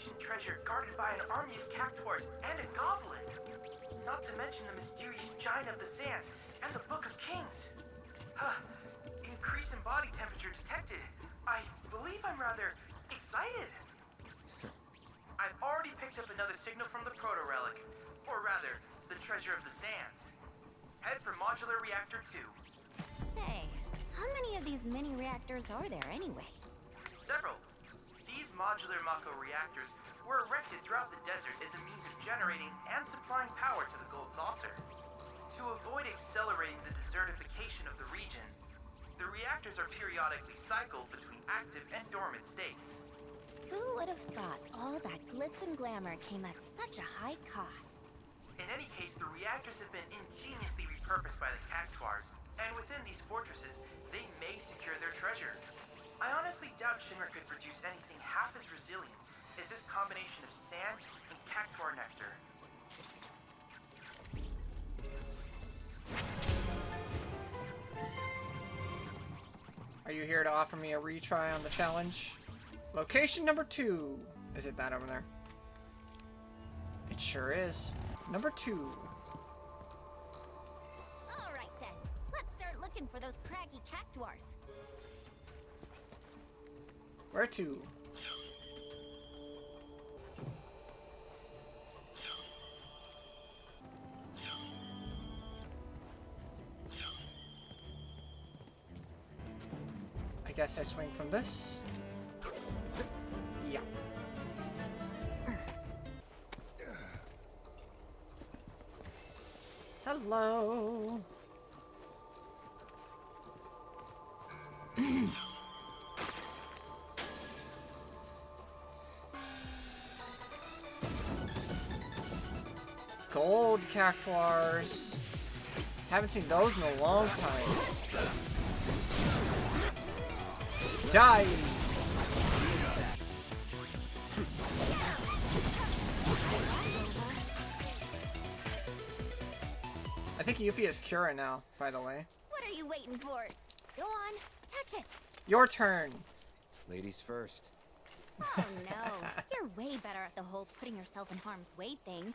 ancient treasure guarded by an army of cactuars and a goblin. Not to mention the mysterious giant of the sands and the Book of Kings. Increase in body temperature detected. I believe I'm rather excited. I've already picked up another signal from the proto-relic, or rather, the treasure of the sands. Head for modular reactor 2. Say, how many of these mini reactors are there anyway? Several. These modular Mako reactors were erected throughout the desert as a means of generating and supplying power to the gold saucer. To avoid accelerating the desertification of the region, the reactors are periodically cycled between active and dormant states. Who would have thought all that glitz and glamour came at such a high cost? In any case, the reactors have been ingeniously repurposed by the cactuars, and within these fortresses, they may secure their treasure. I honestly doubt Shinra could produce anything half as resilient as this combination of sand and cactuar nectar. Are you here to offer me a retry on the challenge? Location number 2. Is it that over there? It sure is. Number 2. Alright then, let's start looking for those craggy cactuars. Where to? I guess I swing from this. Yeah. Hello. Gold cactuars. Haven't seen those in a long time. Die! I think Yuffie is Cura now, by the way. What are you waiting for? Go on, touch it. Your turn. Ladies first. Oh no, you're way better at the whole putting yourself in harm's way thing.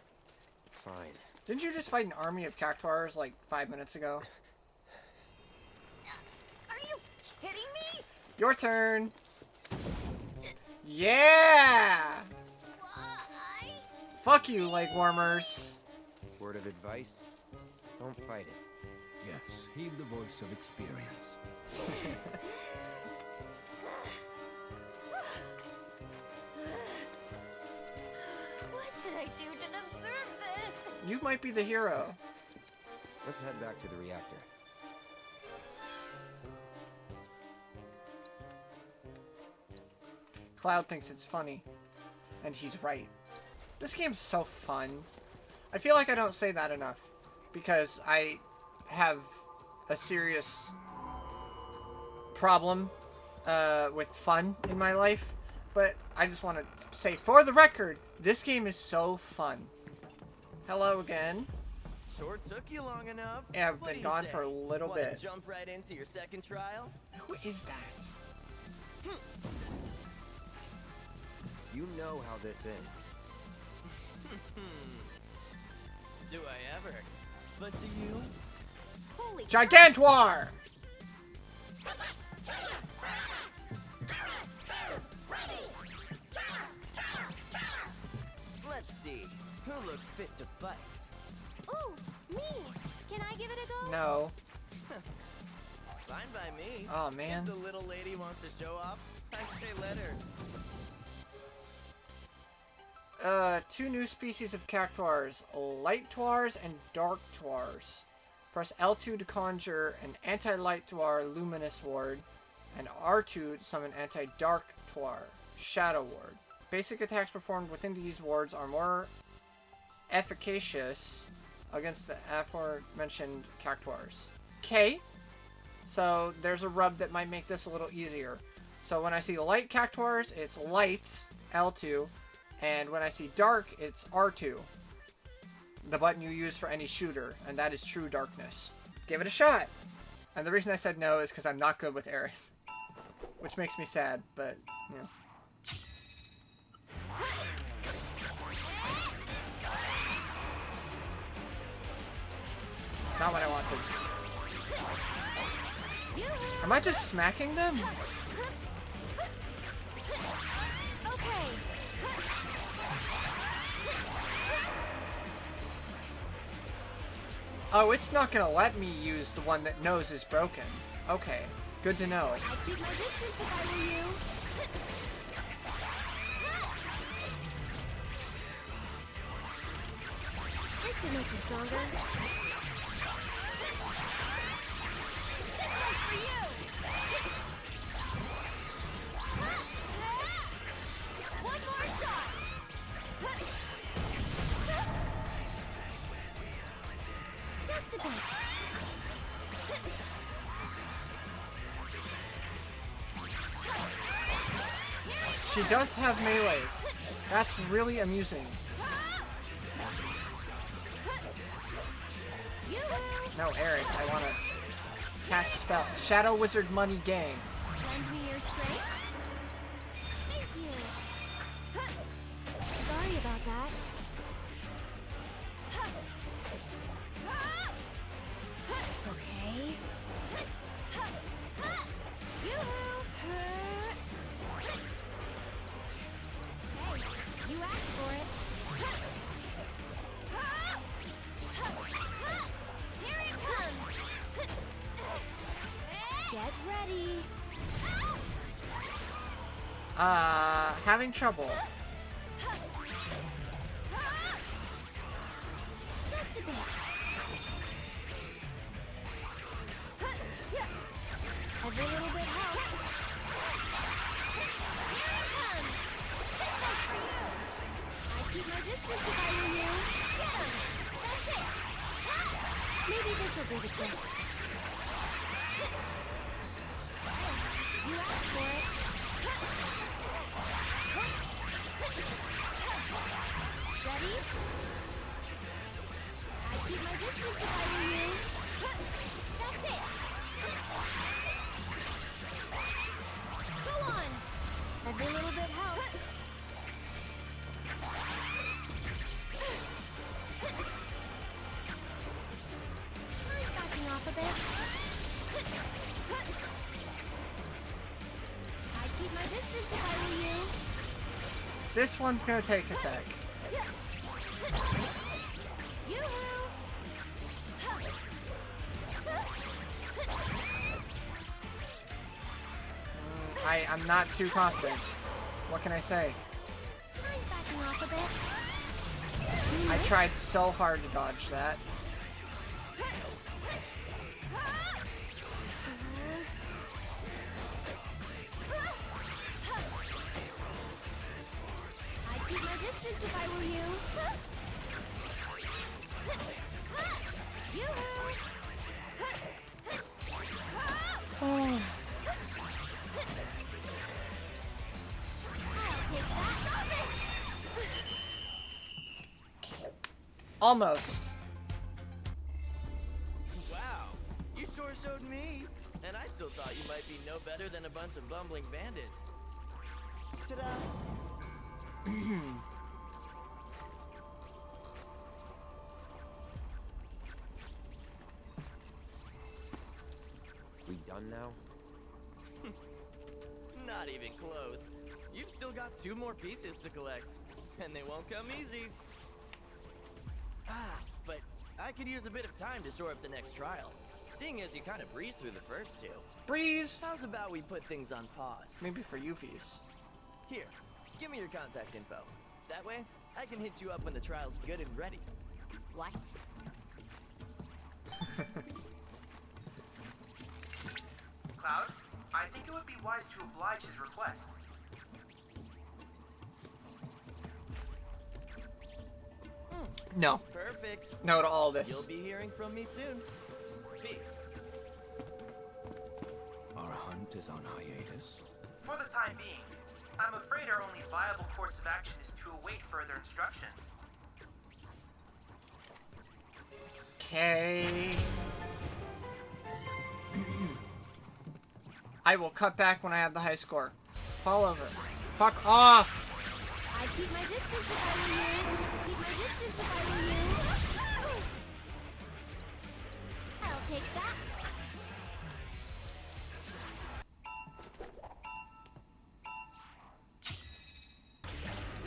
Fine. Didn't you just fight an army of cactuars like 5 minutes ago? Are you kidding me? Your turn. Yeah! Why? Fuck you, leg warmers. Word of advice? Don't fight it. Yes, heed the voice of experience. What did I do to deserve this? You might be the hero. Let's head back to the reactor. Cloud thinks it's funny. And he's right. This game's so fun. I feel like I don't say that enough. Because I have a serious problem with fun in my life. But I just want to say, for the record, this game is so fun. Hello again. Sure took you long enough. Yeah, I've been gone for a little bit. Jump right into your second trial? Who is that? You know how this ends. Do I ever? But do you? Holy Gigantoire! Let's see. Who looks fit to fight? Ooh, me! Can I give it a go? No. Fine by me. Oh, man. If the little lady wants to show off, I say let her. 2 new species of cactuars, light tuars and dark tuars. Press L2 to conjure an anti-light tuar luminous ward, and R2 to summon anti-dark tuar shadow ward. Basic attacks performed within these wards are more efficacious against the aforementioned cactuars. Okay, so there's a rub that might make this a little easier. So when I see light cactuars, it's light, L2, and when I see dark, it's R2. The button you use for any shooter, and that is true darkness. Give it a shot! And the reason I said no is because I'm not good with Aerith. Which makes me sad, but, you know. Not what I wanted. Am I just smacking them? Okay. Oh, it's not gonna let me use the one that knows is broken. Okay, good to know. I'd keep my distance if I were you. This should make you stronger. This one's for you. One more shot. Just a bit. She does have melees. That's really amusing. No, Eric, I want to cast spell. Shadow Wizard Money Gang. Lend me your strength. Thank you. Sorry about that. Okay. Yoo-hoo! Hey, you asked for it. Here it comes. Get ready. Having trouble. Just a bit. Every little bit helps. Here it comes. This one's for you. I'd keep my distance if I were you. Get him. That's it. Maybe this will do the trick. You asked for it. Ready? I'd keep my distance if I were you. That's it. Go on. Every little bit helps. I'm backing off a bit. I'd keep my distance if I were you. This one's gonna take a sec. Yoo-hoo! I'm not too confident. What can I say? I'm backing off a bit. I tried so hard to dodge that. I'd keep my distance if I were you. Yoo-hoo! Oh. I'll take that. Stop it! Almost. Wow, you sure showed me. And I still thought you might be no better than a bunch of bumbling bandits. Ta-da! We done now? Not even close. You've still got 2 more pieces to collect. And they won't come easy. But I could use a bit of time to shore up the next trial. Seeing as you kind of breezed through the first 2. Breeze! How's about we put things on pause? Maybe for Yuffie's. Here, give me your contact info. That way, I can hit you up when the trial's good and ready. What? Cloud, I think it would be wise to oblige his request. No. Perfect. No to all this. You'll be hearing from me soon. Peace. Our hunt is on hiatus. For the time being, I'm afraid our only viable course of action is to await further instructions. Okay. I will cut back when I have the high score. Fall over. Fuck off! I'd keep my distance if I were you. Keep my distance if I were you. take that.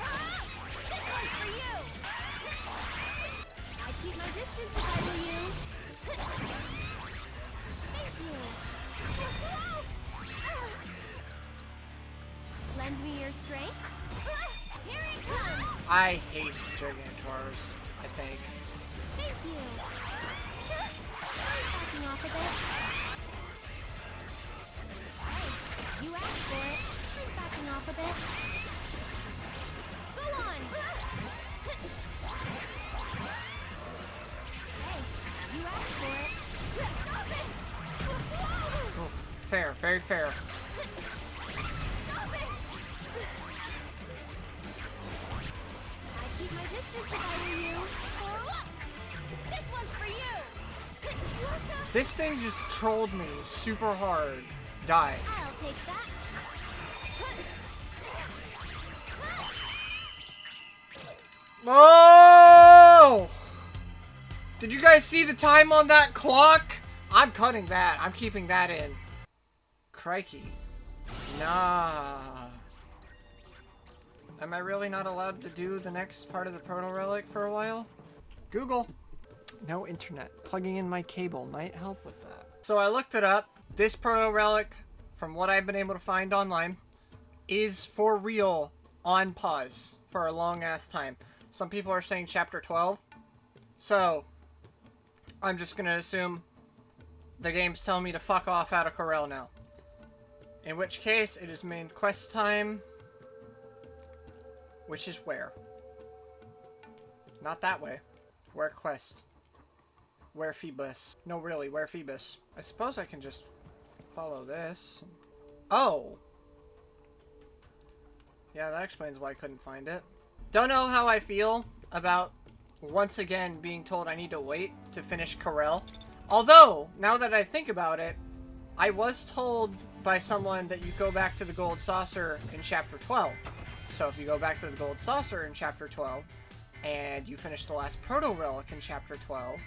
Ah! This one's for you! I'd keep my distance if I were you. Thank you. Lend me your strength. Here it comes! I hate Gigantors, I think. Thank you. Backing off a bit. Hey, you asked for it. Backing off a bit. Go on! Hey, you asked for it. Stop it! Oh, fair, very fair. Stop it! I'd keep my distance if I were you. This one's for you! This thing just trolled me super hard. Die. I'll take that. Oh! Did you guys see the time on that clock? I'm cutting that. I'm keeping that in. Crikey. Nah. Am I really not allowed to do the next part of the proto relic for a while? Google. No internet. Plugging in my cable might help with that. So I looked it up. This proto relic, from what I've been able to find online, is for real on pause for a long ass time. Some people are saying chapter 12. So I'm just gonna assume the game's telling me to fuck off out of Corel now. In which case, it is main quest time. Which is where? Not that way. Where quest? Where Phoebus? No, really, where Phoebus? I suppose I can just follow this. Oh! Yeah, that explains why I couldn't find it. Don't know how I feel about once again being told I need to wait to finish Corel. Although, now that I think about it, I was told by someone that you go back to the Gold Saucer in Chapter 12. So if you go back to the Gold Saucer in Chapter 12, and you finish the last Proto-Relic in Chapter 12,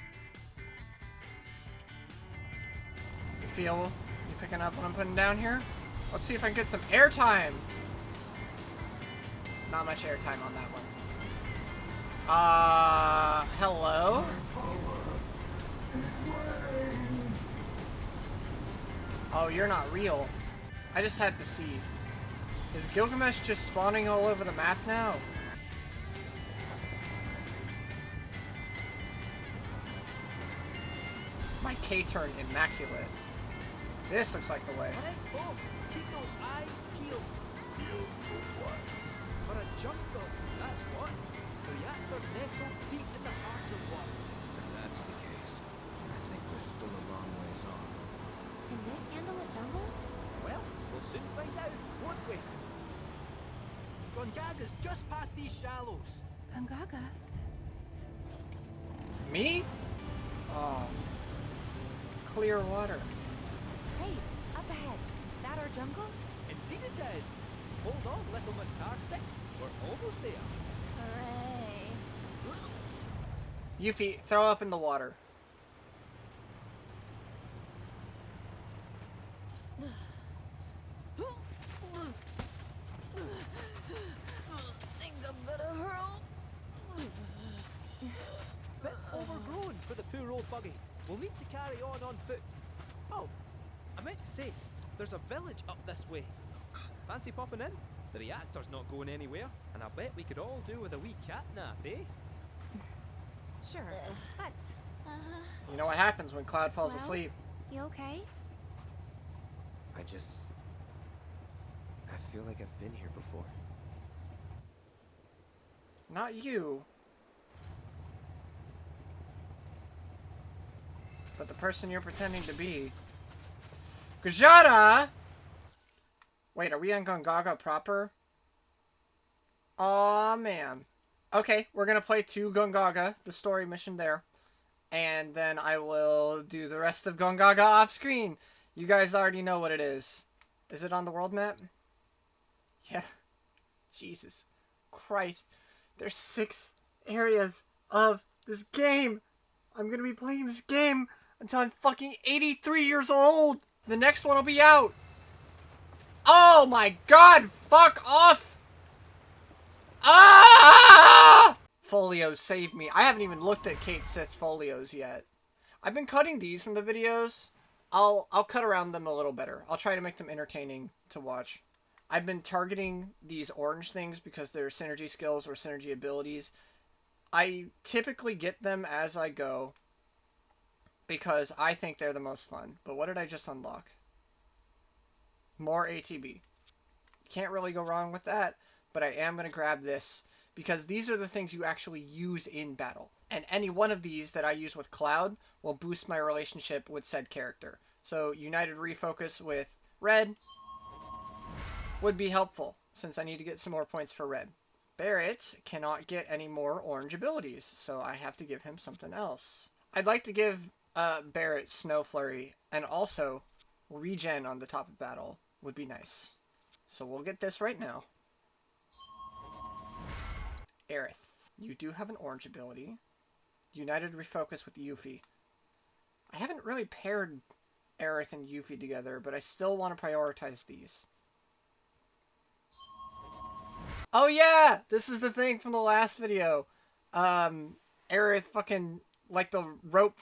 you feel you picking up what I'm putting down here? Let's see if I can get some airtime. Not much airtime on that one. Hello? Oh, you're not real. I just had to see. Is Gilgamesh just spawning all over the map now? My K-turn immaculate. This looks like the way. Alright, folks, keep those eyes peeled. Peeled for what? For a jungle, that's what. The reactor's nestled deep in the heart of one. If that's the case, I think we're still a long ways off. Can this handle a jungle? Well, we'll soon find out, won't we? Gongaga's just past these shallows. Gongaga? Me? Oh. Clear water. Hey, up ahead. That our jungle? Indeed it is. Hold on, little Miss Carsick. We're almost there. Hooray. Yuffie, throw up in the water. Think I'm gonna hurl. Bit overgrown for the poor old buggy. We'll need to carry on foot. Oh, I meant to say, there's a village up this way. Fancy popping in? The reactor's not going anywhere, and I bet we could all do with a wee cat nap, eh? Sure. Let's. You know what happens when Cloud falls Well? asleep? You okay? I feel like I've been here before. Not you. But the person you're pretending to be. Gajara! Wait, are we on Gongaga proper? Aw, man. Okay, we're gonna play 2 Gongaga, the story mission there. And then I will do the rest of Gongaga off screen. You guys already know what it is. Is it on the world map? Yeah. Jesus Christ. There's 6 areas of this game. I'm gonna be playing this game until I'm fucking 83 years old. The next one will be out. Oh my god, fuck off. Ah! Folios saved me. I haven't even looked at Kate Sith's folios yet. I've been cutting these from the videos. I'll cut around them a little better. I'll try to make them entertaining to watch. I've been targeting these orange things because they're synergy skills or synergy abilities. I typically get them as I go because I think they're the most fun. But what did I just unlock? More ATB. Can't really go wrong with that, but I am going to grab this because these are the things you actually use in battle. And any one of these that I use with Cloud will boost my relationship with said character. So United Refocus with Red would be helpful since I need to get some more points for Red. Barrett cannot get any more orange abilities, so I have to give him something else. I'd like to give Barrett Snow Flurry and also regen on the top of battle would be nice. So we'll get this right now. Aerith, you do have an orange ability. United Refocus with Yuffie. I haven't really paired Aerith and Yuffie together, but I still want to prioritize these. Oh yeah! This is the thing from the last video. Aerith fucking, like the rope,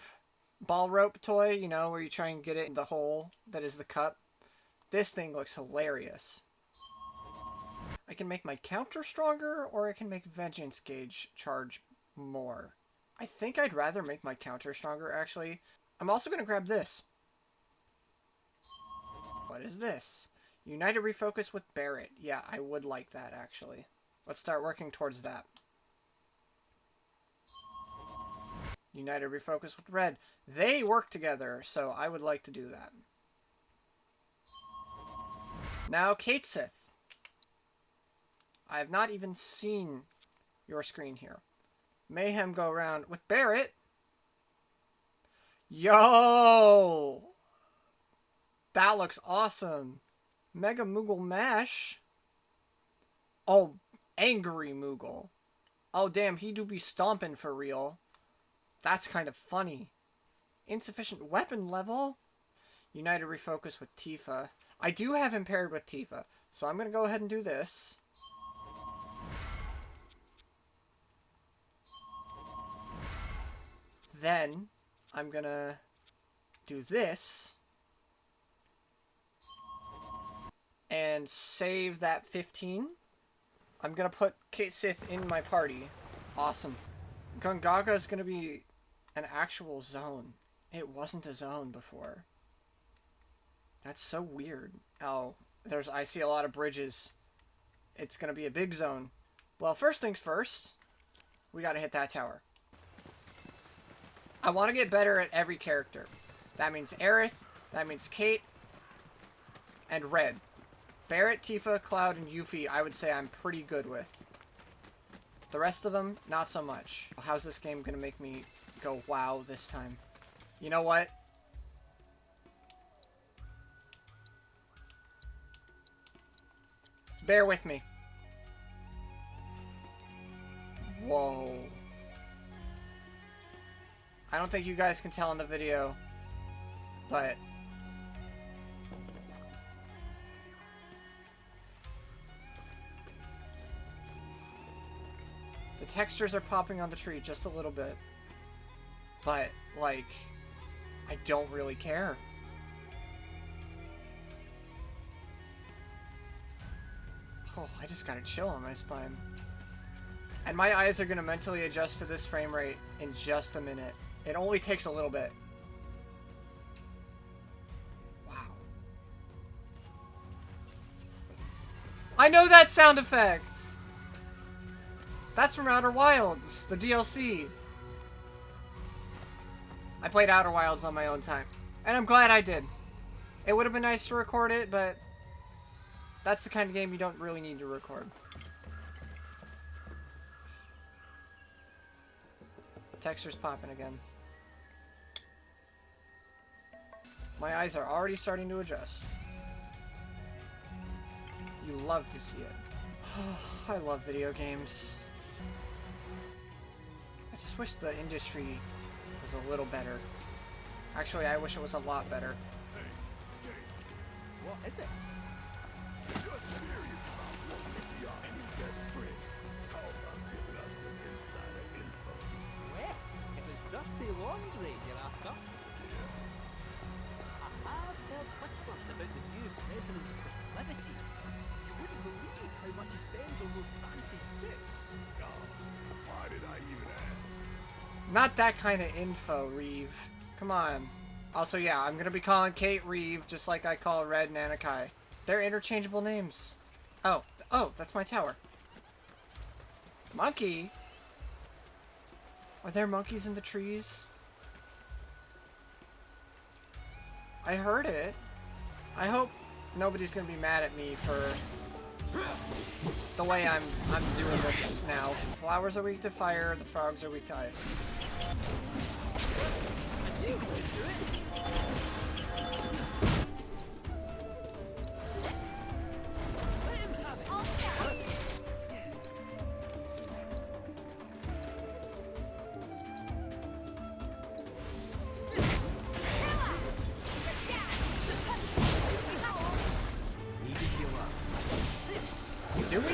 ball rope toy, you know, where you try and get it in the hole that is the cup. This thing looks hilarious. I can make my counter stronger, or I can make Vengeance Gauge charge more. I think I'd rather make my counter stronger, actually. I'm also going to grab this. What is this? United Refocus with Barrett. Yeah, I would like that, actually. Let's start working towards that. United Refocus with Red. They work together, so I would like to do that. Now, Kate Sith. I have not even seen your screen here. Mayhem go around with Barrett. Yo! That looks awesome. Mega Moogle Mash. Oh, Angry Moogle. Oh, damn, he do be stomping for real. That's kind of funny. Insufficient weapon level. United Refocus with Tifa. I do have him paired with Tifa, so I'm going to go ahead and do this. Then, I'm going to do this. And save that 15. I'm going to put Kate Sith in my party. Awesome. Gongaga is going to be an actual zone. It wasn't a zone before. That's so weird. Oh, I see a lot of bridges. It's going to be a big zone. Well, first things first. We got to hit that tower. I want to get better at every character. That means Aerith. That means Kate. And Red. Barrett, Tifa, Cloud, and Yuffie, I would say I'm pretty good with. The rest of them, not so much. How's this game going to make me go wow this time? You know what? Bear with me. Whoa. I don't think you guys can tell in the video, but the textures are popping on the tree just a little bit. But, like, I don't really care. Oh, I just gotta chill on my spine. And my eyes are gonna mentally adjust to this frame rate in just a minute. It only takes a little bit. Wow. I know that sound effect! That's from Outer Wilds, the DLC. I played Outer Wilds on my own time. And I'm glad I did. It would have been nice to record it, but that's the kind of game you don't really need to record. Texture's popping again. My eyes are already starting to adjust. You love to see it. I love video games. I just wish the industry was a little better. Actually, I wish it was a lot better. What is it? You're serious about working beyond your best friend. How about giving us some insider info? Well, if it's dirty laundry you're after. I have heard whispers about the new president's proclivities. You wouldn't believe how much he spends on those fancy suits. Why did I even ask? Not that kind of info, Reeve. Come on. Also, yeah, I'm gonna be calling Kate Reeve just like I call Red Nanakai. They're interchangeable names. Oh, that's my tower. Monkey? Are there monkeys in the trees? I heard it. I hope nobody's gonna be mad at me for the way I'm doing this now. Flowers are weak to fire, the frogs are weak to ice. Do we?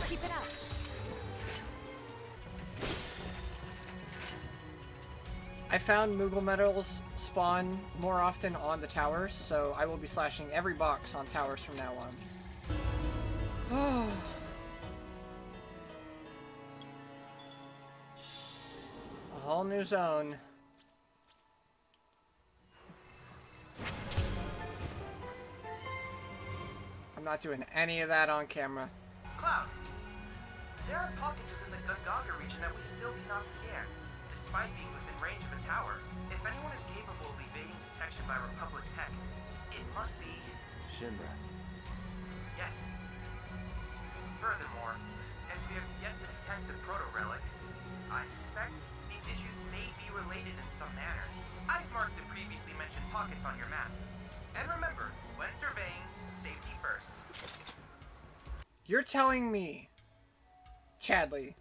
Keep it up. I found Moogle medals spawn more often on the towers, so I will be slashing every box on towers from now on. A whole new zone. I'm not doing any of that on camera. Cloud, there are pockets within the Gongaga region that we still cannot scan, despite being within range of a tower. If anyone is capable of evading detection by Republic tech, it must be... Shinra. Yes. Furthermore, as we have yet to detect a proto-relic, I suspect these issues may be related in some manner. I've marked the previously mentioned pockets on your map. And remember, when surveying, safety first. You're telling me, Chadley,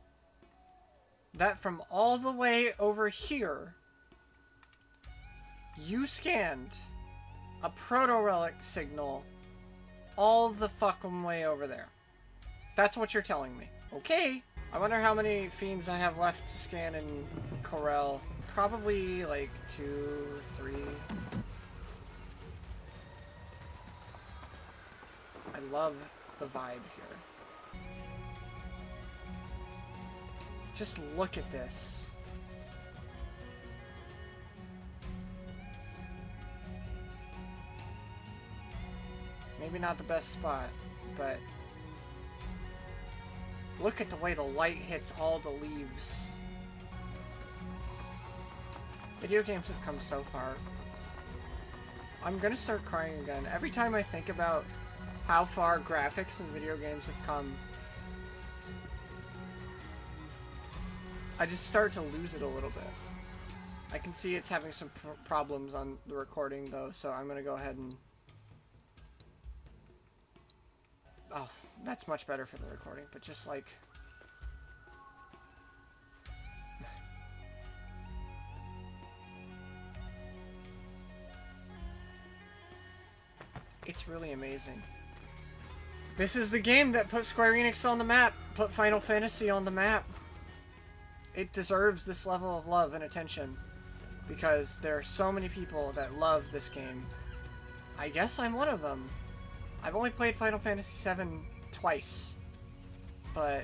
that from all the way over here, you scanned a proto-relic signal all the fucking way over there. That's what you're telling me. Okay. I wonder how many fiends I have left to scan in Corel. Probably like 2, 3. I love the vibe here. Just look at this. Maybe not the best spot, but look at the way the light hits all the leaves. Video games have come so far. I'm gonna start crying again. Every time I think about how far graphics in video games have come, I just start to lose it a little bit. I can see it's having some problems on the recording though, so I'm gonna go ahead and... Oh, that's much better for the recording, but just like... It's really amazing. This is the game that put Square Enix on the map, put Final Fantasy on the map. It deserves this level of love and attention because there are so many people that love this game. I guess I'm one of them. I've only played Final Fantasy VII twice, but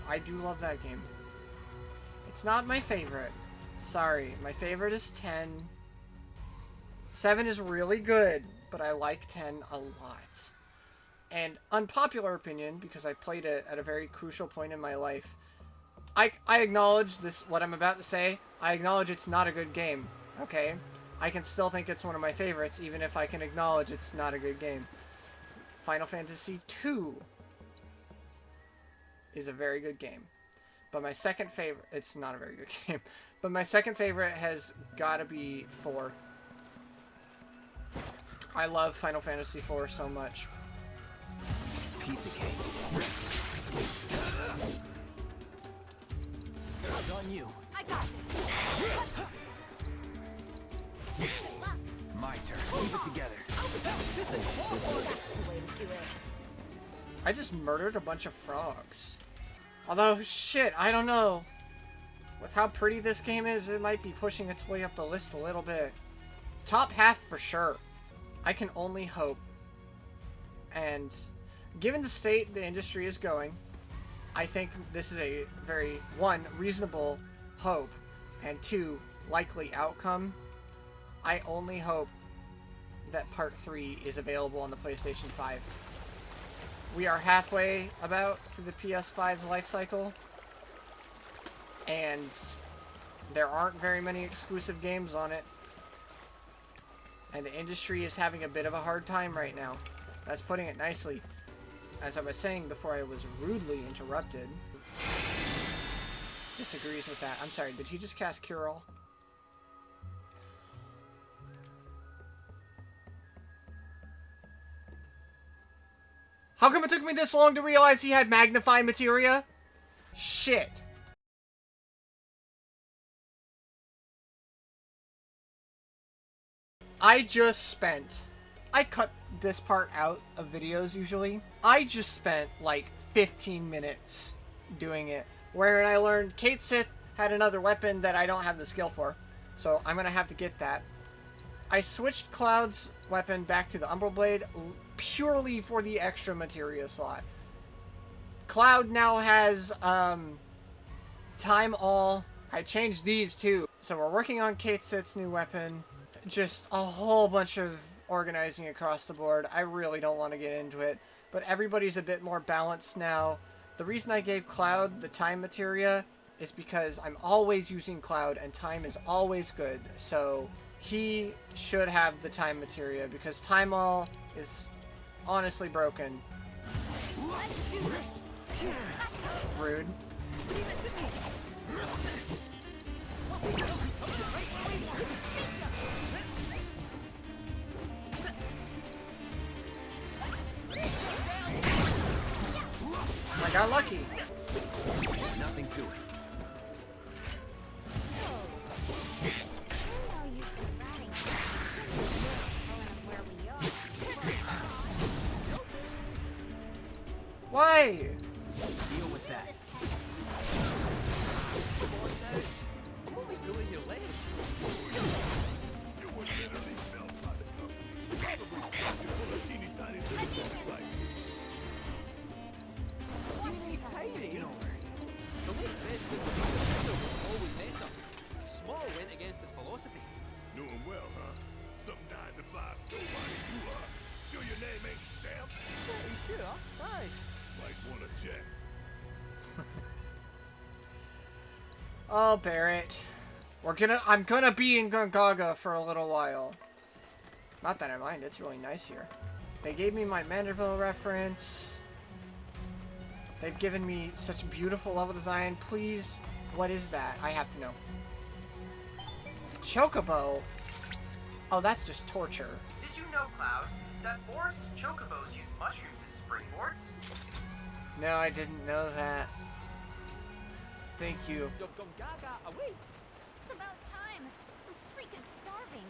I do love that game. It's not my favorite. Sorry, my favorite is 10. 7 is really good, but I like 10 a lot. And unpopular opinion, because I played it at a very crucial point in my life, I acknowledge this, what I'm about to say, I acknowledge it's not a good game, okay? I can still think it's one of my favorites, even if I can acknowledge it's not a good game. Final Fantasy II is a very good game. But my second favorite, it's not a very good game, but my second favorite has gotta be 4. I love Final Fantasy IV so much. piece of cake. It's on you. I got this. My turn. Keep it together. That's the way to do it. I just murdered a bunch of frogs. Although, shit, I don't know. With how pretty this game is, it might be pushing its way up the list a little bit. Top half for sure. I can only hope. And given the state the industry is going, I think this is a very, one, reasonable hope, and two, likely outcome. I only hope that Part 3 is available on the PlayStation 5. We are halfway about through the PS5's life cycle, and there aren't very many exclusive games on it, and the industry is having a bit of a hard time right now. That's putting it nicely. As I was saying before I was rudely interrupted. Disagrees with that. I'm sorry, did he just cast Cure All? How come it took me this long to realize he had magnifying materia? Shit. I cut this part out of videos usually. I just spent like 15 minutes doing it, wherein I learned Kate Sith had another weapon that I don't have the skill for, so I'm gonna have to get that. I switched Cloud's weapon back to the Umbral Blade purely for the extra materia slot. Cloud now has Time All. I changed these too. So we're working on Kate Sith's new weapon. Just a whole bunch of organizing across the board. I really don't want to get into it, but everybody's a bit more balanced now. The reason I gave Cloud the time materia is because I'm always using Cloud and time is always good. So he should have the time materia because Time All is honestly broken. Rude. I got lucky. Nothing to it. Why? Deal with that. I'm only pulling your leg. You were literally felt by the company. Probably stuck you full of teeny tiny little devices. Teeny tiny. The late president was always better. Small went against his philosophy. Knew him well, huh? Some 9 to 5 nobody you are. Sure your name ain't stamped? Pretty sure. Aye. Might want to check. Oh, Barrett. I'm gonna be in Gongaga for a little while. Not that I mind, it's really nice here. They gave me my Manderville reference. They've given me such beautiful level design. Please, what is that? I have to know. Chocobo? Oh, that's just torture. Did you know, Cloud, that forest chocobos use mushrooms as springboards? No, I didn't know that. Thank you. Your Gongaga awaits. It's about time. I'm freaking starving.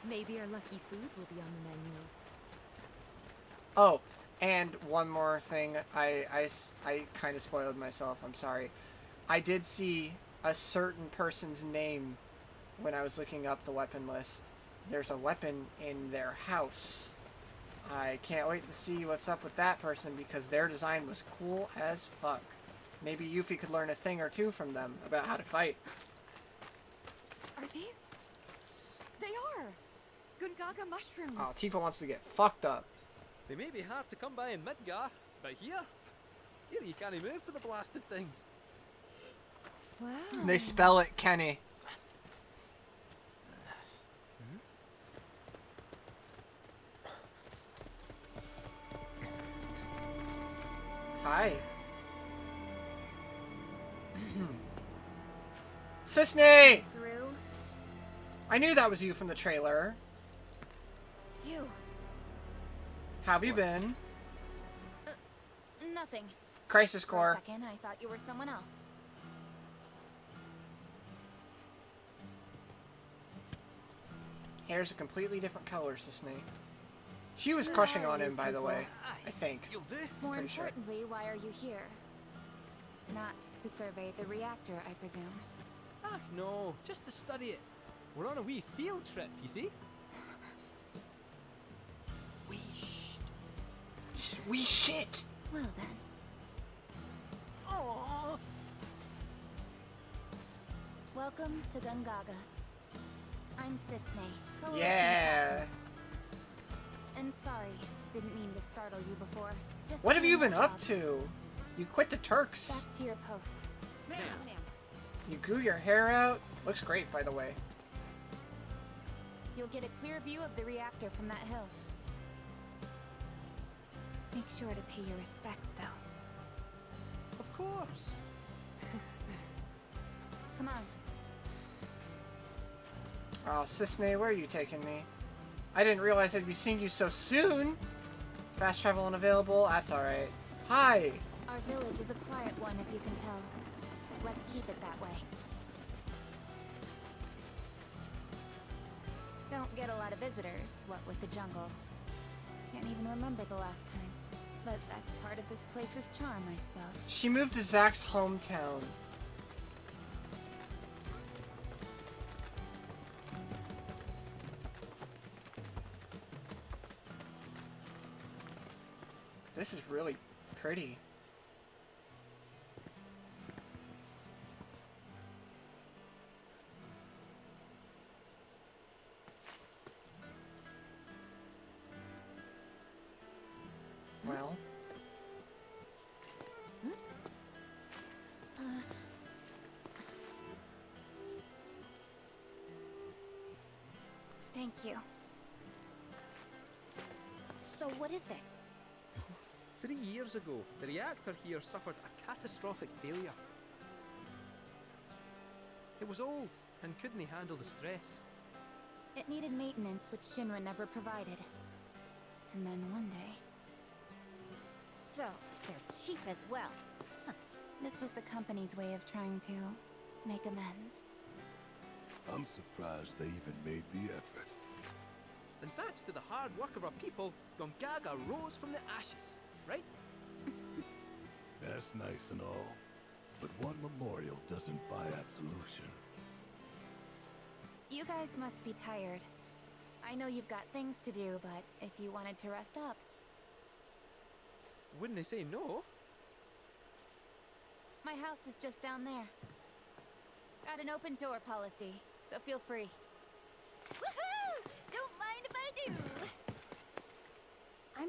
Maybe our lucky food will be on the menu. Oh, and one more thing. I kind of spoiled myself. I'm sorry. I did see a certain person's name when I was looking up the weapon list. There's a weapon in their house. I can't wait to see what's up with that person because their design was cool as fuck. Maybe Yuffie could learn a thing or two from them about how to fight. Are these? They are! Gongaga mushrooms! Oh, Tifa wants to get fucked up. They may be hard to come by in Midgar, but here you can't move for the blasted things. Wow. They spell it Kenny. Hi. Sisney! Through? I knew that was you from the trailer. You. How have you been? nothing. Crisis For Core. a second, I thought you were someone else. Hair's a completely different color, Sisney. She was crushing on him, by the way. I think. More Pretty sure. importantly, why are you here? Not to survey the reactor, I presume. Ah, no, just to study it. We're on a wee field trip, you see? We shit! Well then. Aww. Welcome to Gongaga. I'm Sisney. Coalition Yeah! captain. And sorry, didn't mean to startle you before. Just What have you doing been my up job. to? You quit the Turks. Back to your posts. Ma'am. You grew your hair out. Looks great, by the way. You'll get a clear view of the reactor from that hill. Make sure to pay your respects, though. Of course. Come on. Oh, Sisney, where are you taking me? I didn't realize I'd be seeing you so soon. Fast travel unavailable. That's alright. Hi! Our village is a quiet one, as you can tell. Let's keep it that way. Don't get a lot of visitors, what with the jungle. Can't even remember the last time. But that's part of this place's charm, I suppose. She moved to Zach's hometown. This is really pretty. Well. Thank you. So what is this? 3 years ago, the reactor here suffered a catastrophic failure. It was old and couldn't handle the stress. It needed maintenance, which Shinra never provided. And then one day... So, they're cheap as well. Huh. This was the company's way of trying to make amends. I'm surprised they even made the effort. And thanks to the hard work of our people, Gongaga rose from the ashes, right? That's nice and all, but one memorial doesn't buy absolution. You guys must be tired. I know you've got things to do, but if you wanted to rest up... Wouldn't they say no? My house is just down there. Got an open door policy, so feel free. Woohoo! Don't mind if I do! I'm,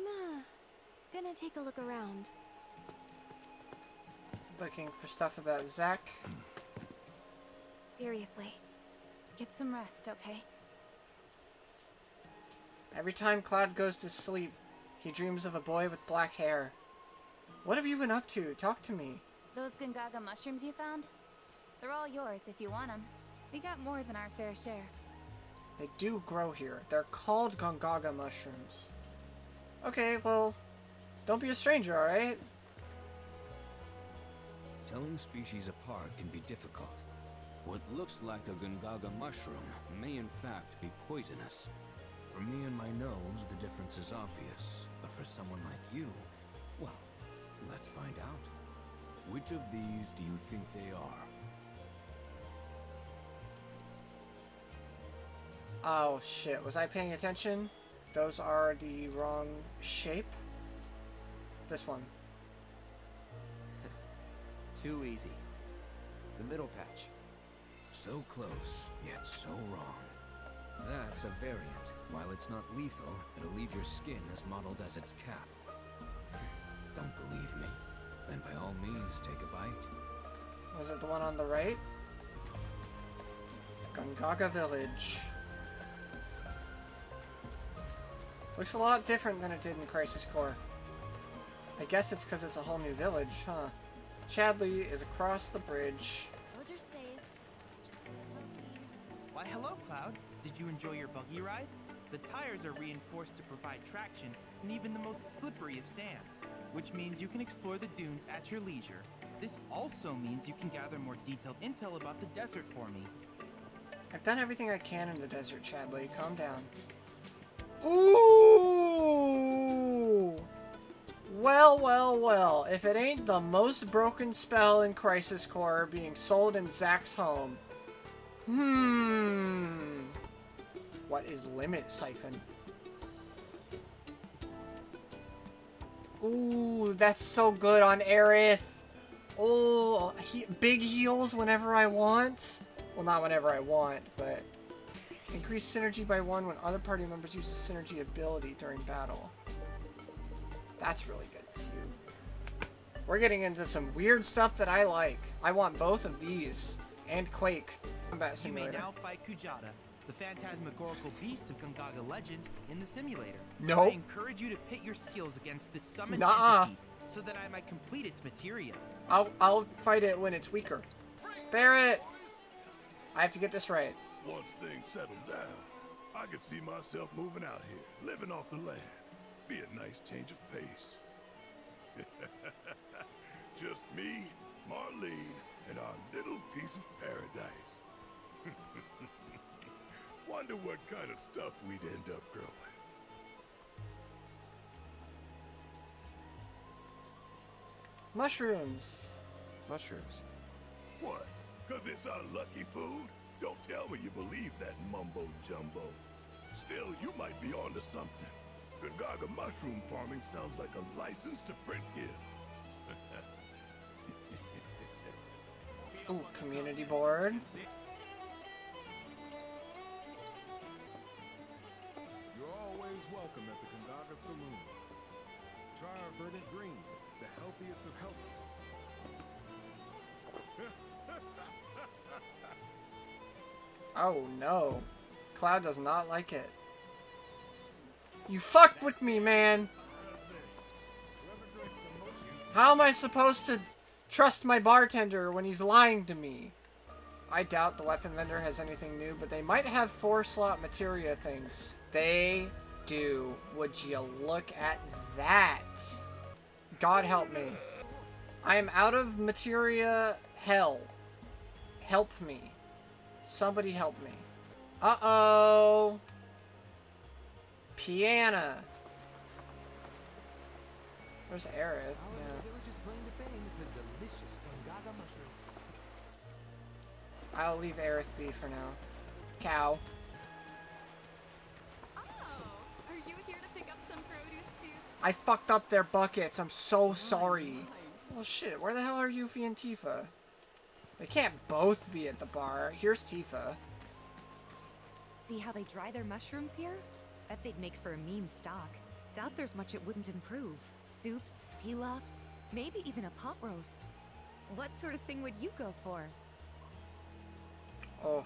gonna take a look around. Looking for stuff about Zach. Seriously. Get some rest, okay? Every time Cloud goes to sleep, he dreams of a boy with black hair. What have you been up to? Talk to me. Those Gongaga mushrooms you found? They're all yours if you want them. We got more than our fair share. They do grow here. They're called Gongaga mushrooms. Okay, well, don't be a stranger, alright? Telling species apart can be difficult. What looks like a Gongaga mushroom may in fact be poisonous. For me and my nose, the difference is obvious. But for someone like you, well, let's find out. Which of these do you think they are? Oh shit, was I paying attention? Those are the wrong shape. This one. Too easy. The middle patch. So close, yet so wrong. That's a variant. While it's not lethal, it'll leave your skin as mottled as its cap. Don't believe me? Then by all means, take a bite. Was it the one on the right? Gongaga Village. Looks a lot different than it did in Crisis Core. I guess it's because it's a whole new village, huh? Chadley is across the bridge. Roger safe. Why, hello, Cloud. Did you enjoy your buggy ride? The tires are reinforced to provide traction in even the most slippery of sands. which means you can explore the dunes at your leisure. This also means you can gather more detailed intel about the desert for me. I've done everything I can in the desert, Chadley. Calm down. Ooh! Well, well, well. If it ain't the most broken spell in Crisis Core being sold in Zack's home. What is Limit Siphon? Ooh, that's so good on Aerith. Oh, big heals whenever I want. Well, not whenever I want, but increase synergy by 1 when other party members use a synergy ability during battle. That's really good too. We're getting into some weird stuff that I like. I want both of these and Quake Combat Simulator. You may now fight Kujata, the phantasmagorical beast of Gongaga legend, in the simulator. Nope. I encourage you to pit your skills against this summoned entity so that I might complete its materia. I'll fight it when it's weaker. Barrett! I have to get this right. Once things settle down, I could see myself moving out here, living off the land. Be a nice change of pace. Just me, Marlene, and our little piece of paradise. Wonder what kind of stuff we'd end up growing. Mushrooms. Mushrooms. What? 'Cause it's our lucky food? Don't tell me you believe that mumbo jumbo. Still, you might be onto something. Gongaga mushroom farming sounds like a license to print gift. Ooh, community board. You're always welcome at the Gongaga Saloon. Try our verdant green, the healthiest of healthy. Oh no. Cloud does not like it. You fucked with me, man! How am I supposed to trust my bartender when he's lying to me? I doubt the weapon vendor has anything new, but they might have 4-slot materia things. They do. Would you look at that? God help me. I am out of materia hell. Help me. Somebody help me. Uh-oh. Piana. Where's Aerith? Yeah. I'll leave Aerith be for now. Cow. Oh, are you here to pick up some produce too? I fucked up their buckets. I'm so sorry. Well, shit. Where the hell are Yuffie and Tifa? They can't both be at the bar. Here's Tifa. See how they dry their mushrooms here? Bet they'd make for a mean stock. Doubt there's much it wouldn't improve. Soups, pilafs, maybe even a pot roast. What sort of thing would you go for? Oh.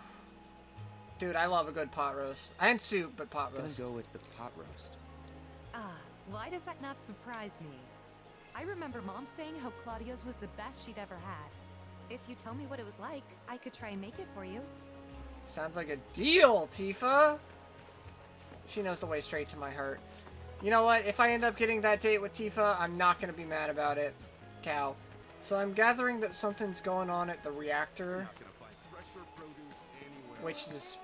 Dude, I love a good pot roast. And soup, but pot I'm roast. gonna go with the pot roast. Ah, why does that not surprise me? I remember Mom saying how Claudia's was the best she'd ever had. If you tell me what it was like, I could try and make it for you. Sounds like a deal, Tifa! She knows the way straight to my heart. You know what? If I end up getting that date with Tifa, I'm not going to be mad about it. Cow. So I'm gathering that something's going on at the reactor. Which is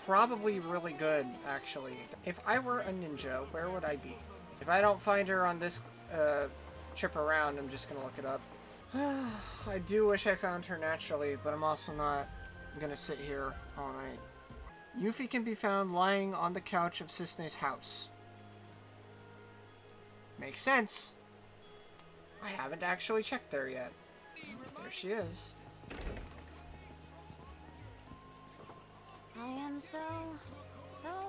probably really good, actually. If I were a ninja, where would I be? If I don't find her on this trip around, I'm just going to look it up. I do wish I found her naturally, but I'm also not going to sit here all night. Yuffie can be found lying on the couch of Cisne's house. Makes sense. I haven't actually checked there yet. There she is. I am so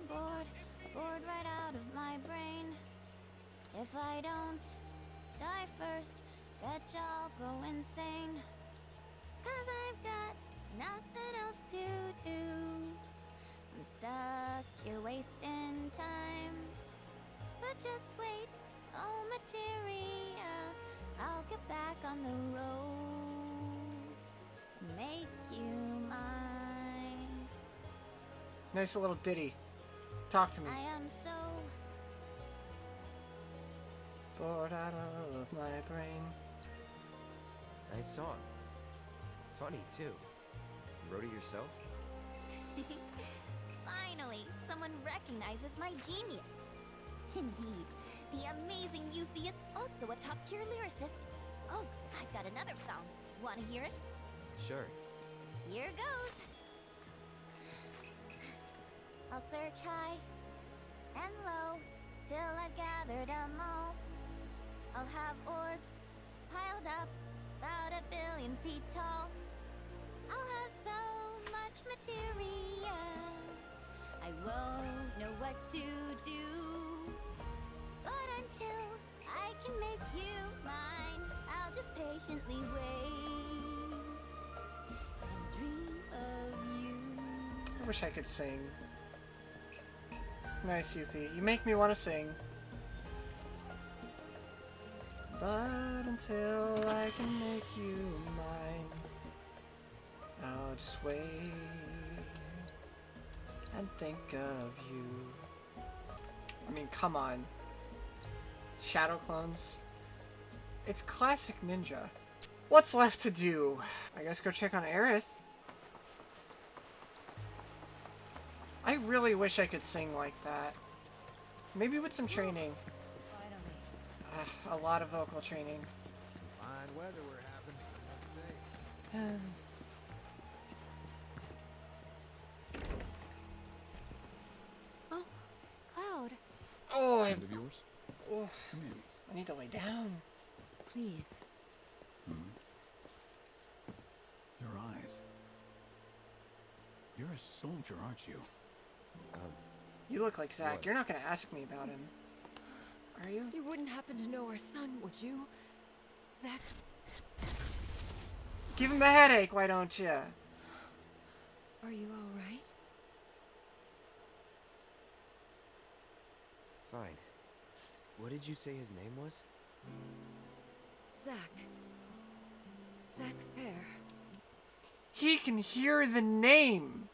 bored right out of my brain. If I don't die first, betcha I'll go insane. 'Cause I've got nothing else to do. I'm stuck here wasting time. But just wait, oh materia, I'll get back on the road. Make you mine. Nice little ditty. Talk to me. I am so Bored out of my brain. Nice song. Funny, too. Wrote it yourself? Finally, someone recognizes my genius. Indeed, the amazing Yuffie is also a top-tier lyricist. Oh, I've got another song. Want to hear it? Sure. Here goes. I'll search high and low till I've gathered them all. I'll have orbs piled up about 1 billion feet tall. I'll have so much material, I won't know what to do. But until I can make you mine, I'll just patiently wait and dream of you. I wish I could sing. Nice, Yuffie. You make me want to sing. But until I can make you mine, I'll just wait and think of you. I mean, come on. Shadow clones. It's classic ninja. What's left to do? I guess go check on Aerith. I really wish I could sing like that. Maybe with some training. A lot of vocal training. Some fine weather we're having, I must say. Oh, Cloud. Oh, Friend of yours? Oh, Come in. I need to lay down. Please. Your eyes. You're a soldier, aren't you? You look like Zack. You're not going to ask me about him. Are you? You wouldn't happen to know our son, would you? Zack? Give him a headache, why don't you? Are you alright? Fine. What did you say his name was? Zack. Zack Fair. He can hear the name.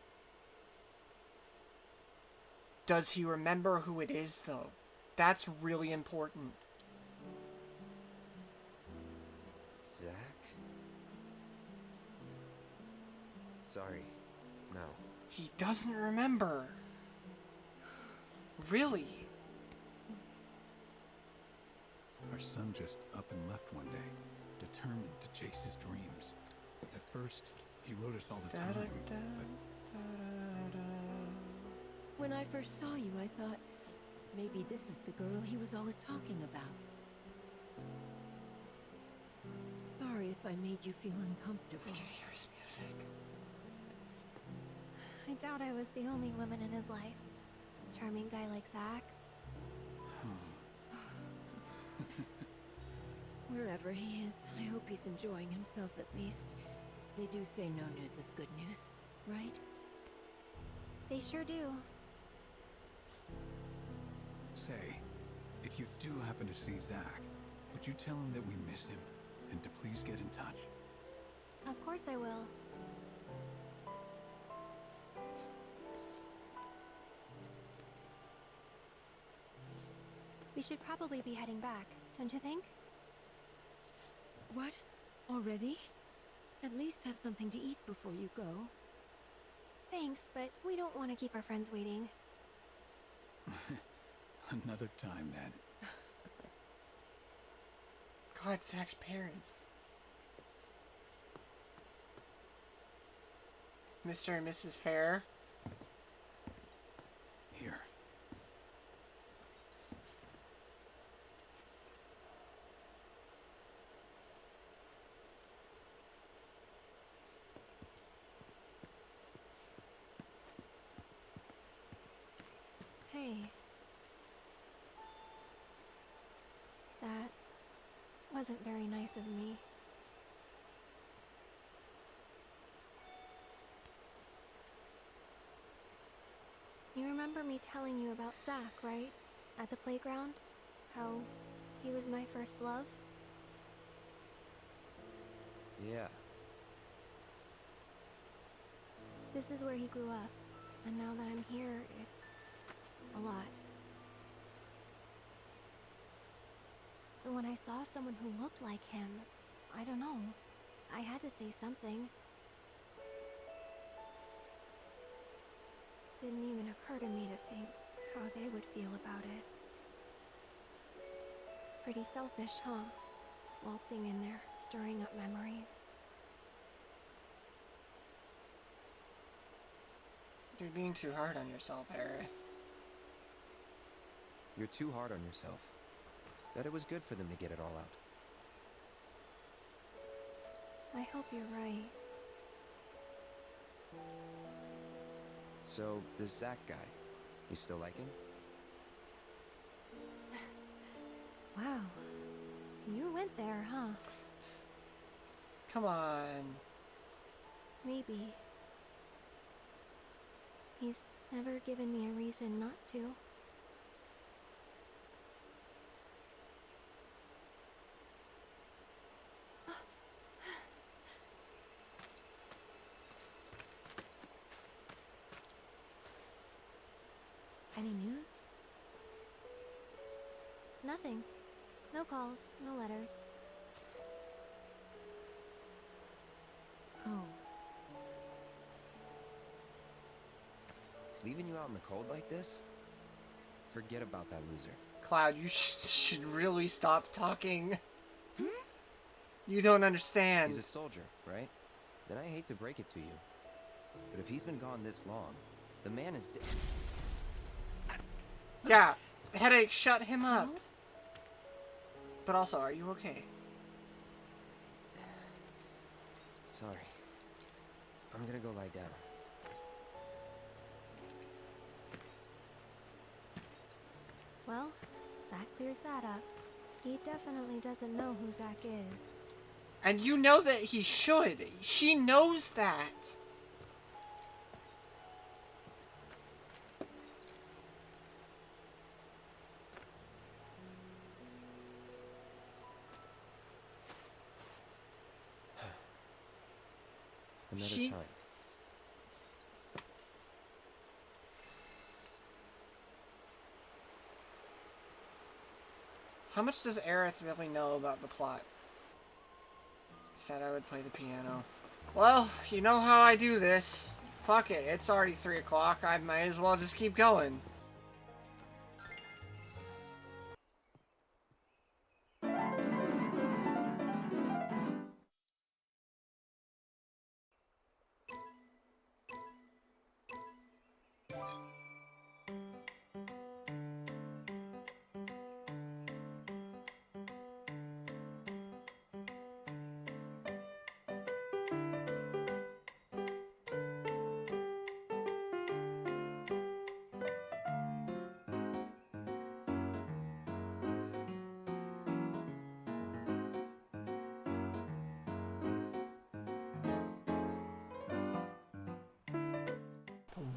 Does he remember who it is, though? That's really important. Zack? Sorry. No. He doesn't remember. Really? Our son just up and left one day, determined to chase his dreams. At first, he wrote us all the time, but When I first saw you, I thought maybe this is the girl he was always talking about. Sorry if I made you feel uncomfortable. I can hear his music. I doubt I was the only woman in his life. Charming guy like Zack. Wherever he is, I hope he's enjoying himself at least. They do say no news is good news, right? They sure do. say, if you do happen to see Zack, would you tell him that we miss him and to please get in touch? Of course I will. We should probably be heading back, don't you think? What? Already? At least have something to eat before you go. Thanks, but we don't want to keep our friends waiting. Another time, then. God, Zack's parents. Mr. and Mrs. Fair. Here. Hey. That wasn't very nice of me. You remember me telling you about Zack, right? At the playground? How he was my first love? Yeah. This is where he grew up. And now that I'm here, it's a lot. So when I saw someone who looked like him, I don't know, I had to say something. Didn't even occur to me to think how they would feel about it. Pretty selfish, huh? Waltzing in there, stirring up memories. You're being too hard on yourself, Aerith. You're too hard on yourself. Bet it was good for them to get it all out. I hope you're right. So, this Zach guy, you still like him? Wow. You went there, huh? Come on. Maybe. He's never given me a reason not to. Any news? Nothing. No calls, no letters. Oh. Leaving you out in the cold like this? Forget about that loser. Cloud, you should really stop talking. You don't understand. He's a soldier, right? Then I hate to break it to you. But if he's been gone this long, the man is dead. Yeah, headache, shut him up. But also, are you okay? Sorry. I'm gonna go lie down. Well, that clears that up. He definitely doesn't know who Zach is. And you know that he should. She knows that. Another time. How much does Aerith really know about the plot? I said I would play the piano. Well, you know how I do this. Fuck it, it's already 3 o'clock. I might as well just keep going.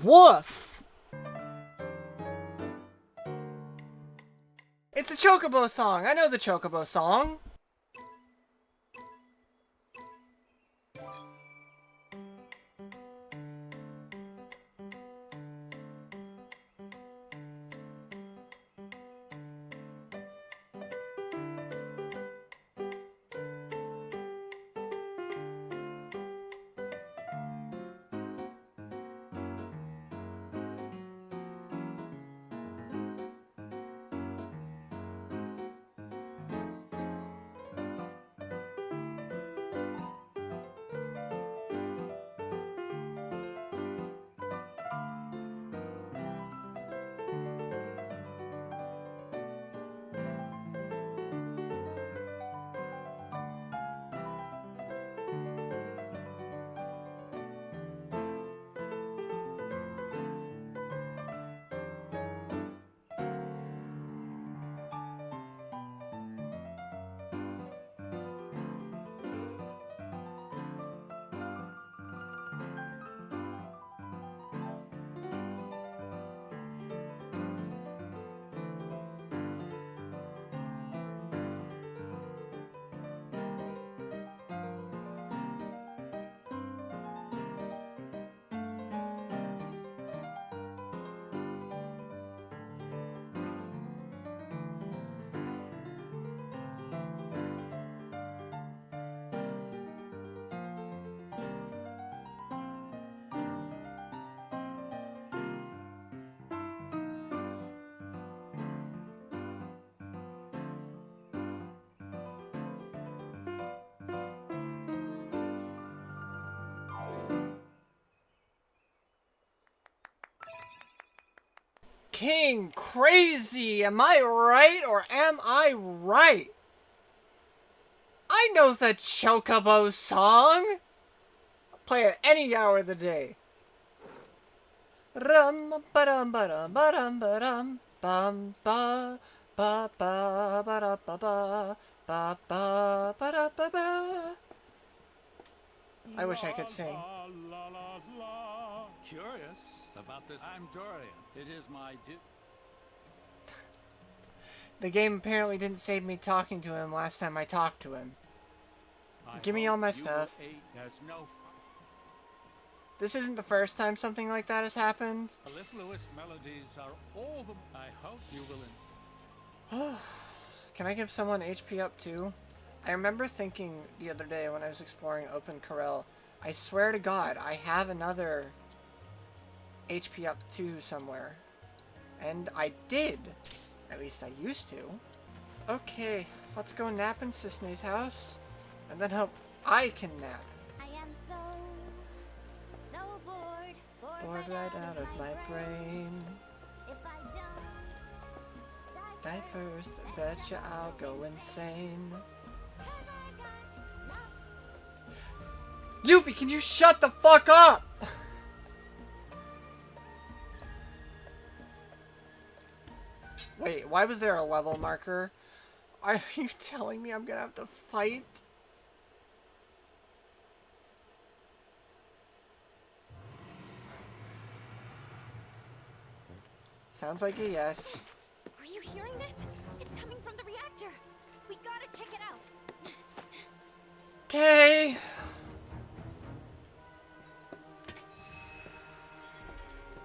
Woof! It's the Chocobo song! I know the Chocobo song! fucking crazy. Am I right or am I right? I know the Chocobo song. I'll play it any hour of the day. Rum ba-dum ba-dum ba-dum ba-dum bum ba ba ba ba da ba ba ba ba ba da ba ba. I wish I could sing. Curious about this. I'm Dorian. It is my The game apparently didn't save me talking to him last time I talked to him. Give me all my stuff. This isn't the first time something like that has happened. Mellifluous melodies are all the... I hope you will... Can I give someone HP up too? I remember thinking the other day when I was exploring Open Corel, I swear to God, I have another HP up 2 somewhere. And I did. At least I used to. Okay, let's go nap in Cisne's house. And then hope I can nap. I am so bored. Bored right out of my brain. If I don't Die first, betcha I'll go insane. Yuffie, can you shut the fuck up? Wait, why was there a level marker? Are you telling me I'm gonna have to fight? Sounds like a yes. Are you hearing this? It's coming from the reactor. We gotta check it out. Okay.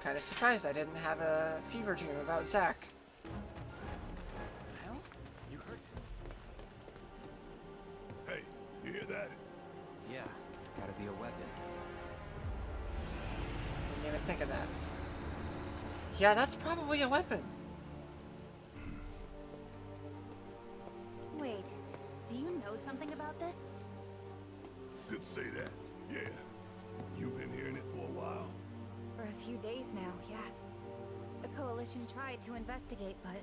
Kind of surprised I didn't have a fever dream about Zack. Hell? You heard? Hey, you hear that? Yeah, gotta be a weapon. Didn't even think of that. Yeah, that's probably a weapon. Wait, do you know something about this? Could say that. Yeah. You've been hearing it for a while. For a few days now, yeah. The Coalition tried to investigate, but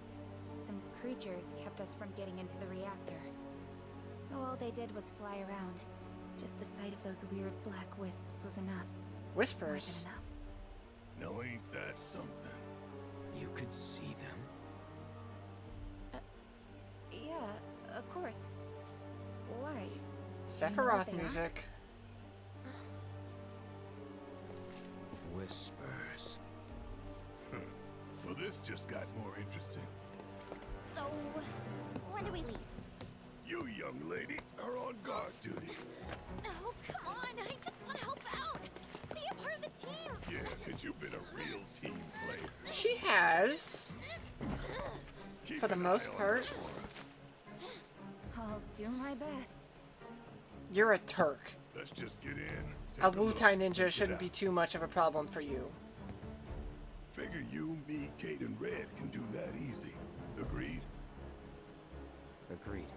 some creatures kept us from getting into the reactor. All they did was fly around. Just the sight of those weird black wisps was enough. Whispers? More than enough. No, ain't that something? You could see them? Yeah, of course. Why? Sephiroth music. Whispers. Well, this just got more interesting. So, when do we leave? You, young lady, are on guard duty. No, come on. I just want to help out. Be a part of the team. Yeah, because you've been a real team player. She has. Keep For the an most eye on part. her for us. I'll do my best. You're a Turk. Let's just get in. A Wu-Tai ninja shouldn't be too much of a problem for you. Figure you, me, Kate, and Red can do that easy. Agreed? Agreed.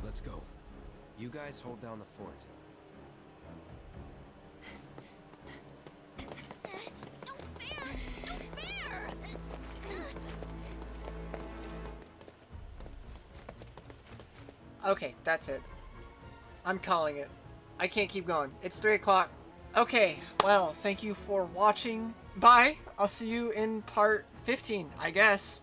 Let's go. You guys hold down the fort. No fair! No fair! Okay, that's it. I'm calling it. I can't keep going. It's 3 o'clock. Okay, well, thank you for watching. Bye. I'll see you in part 15, I guess.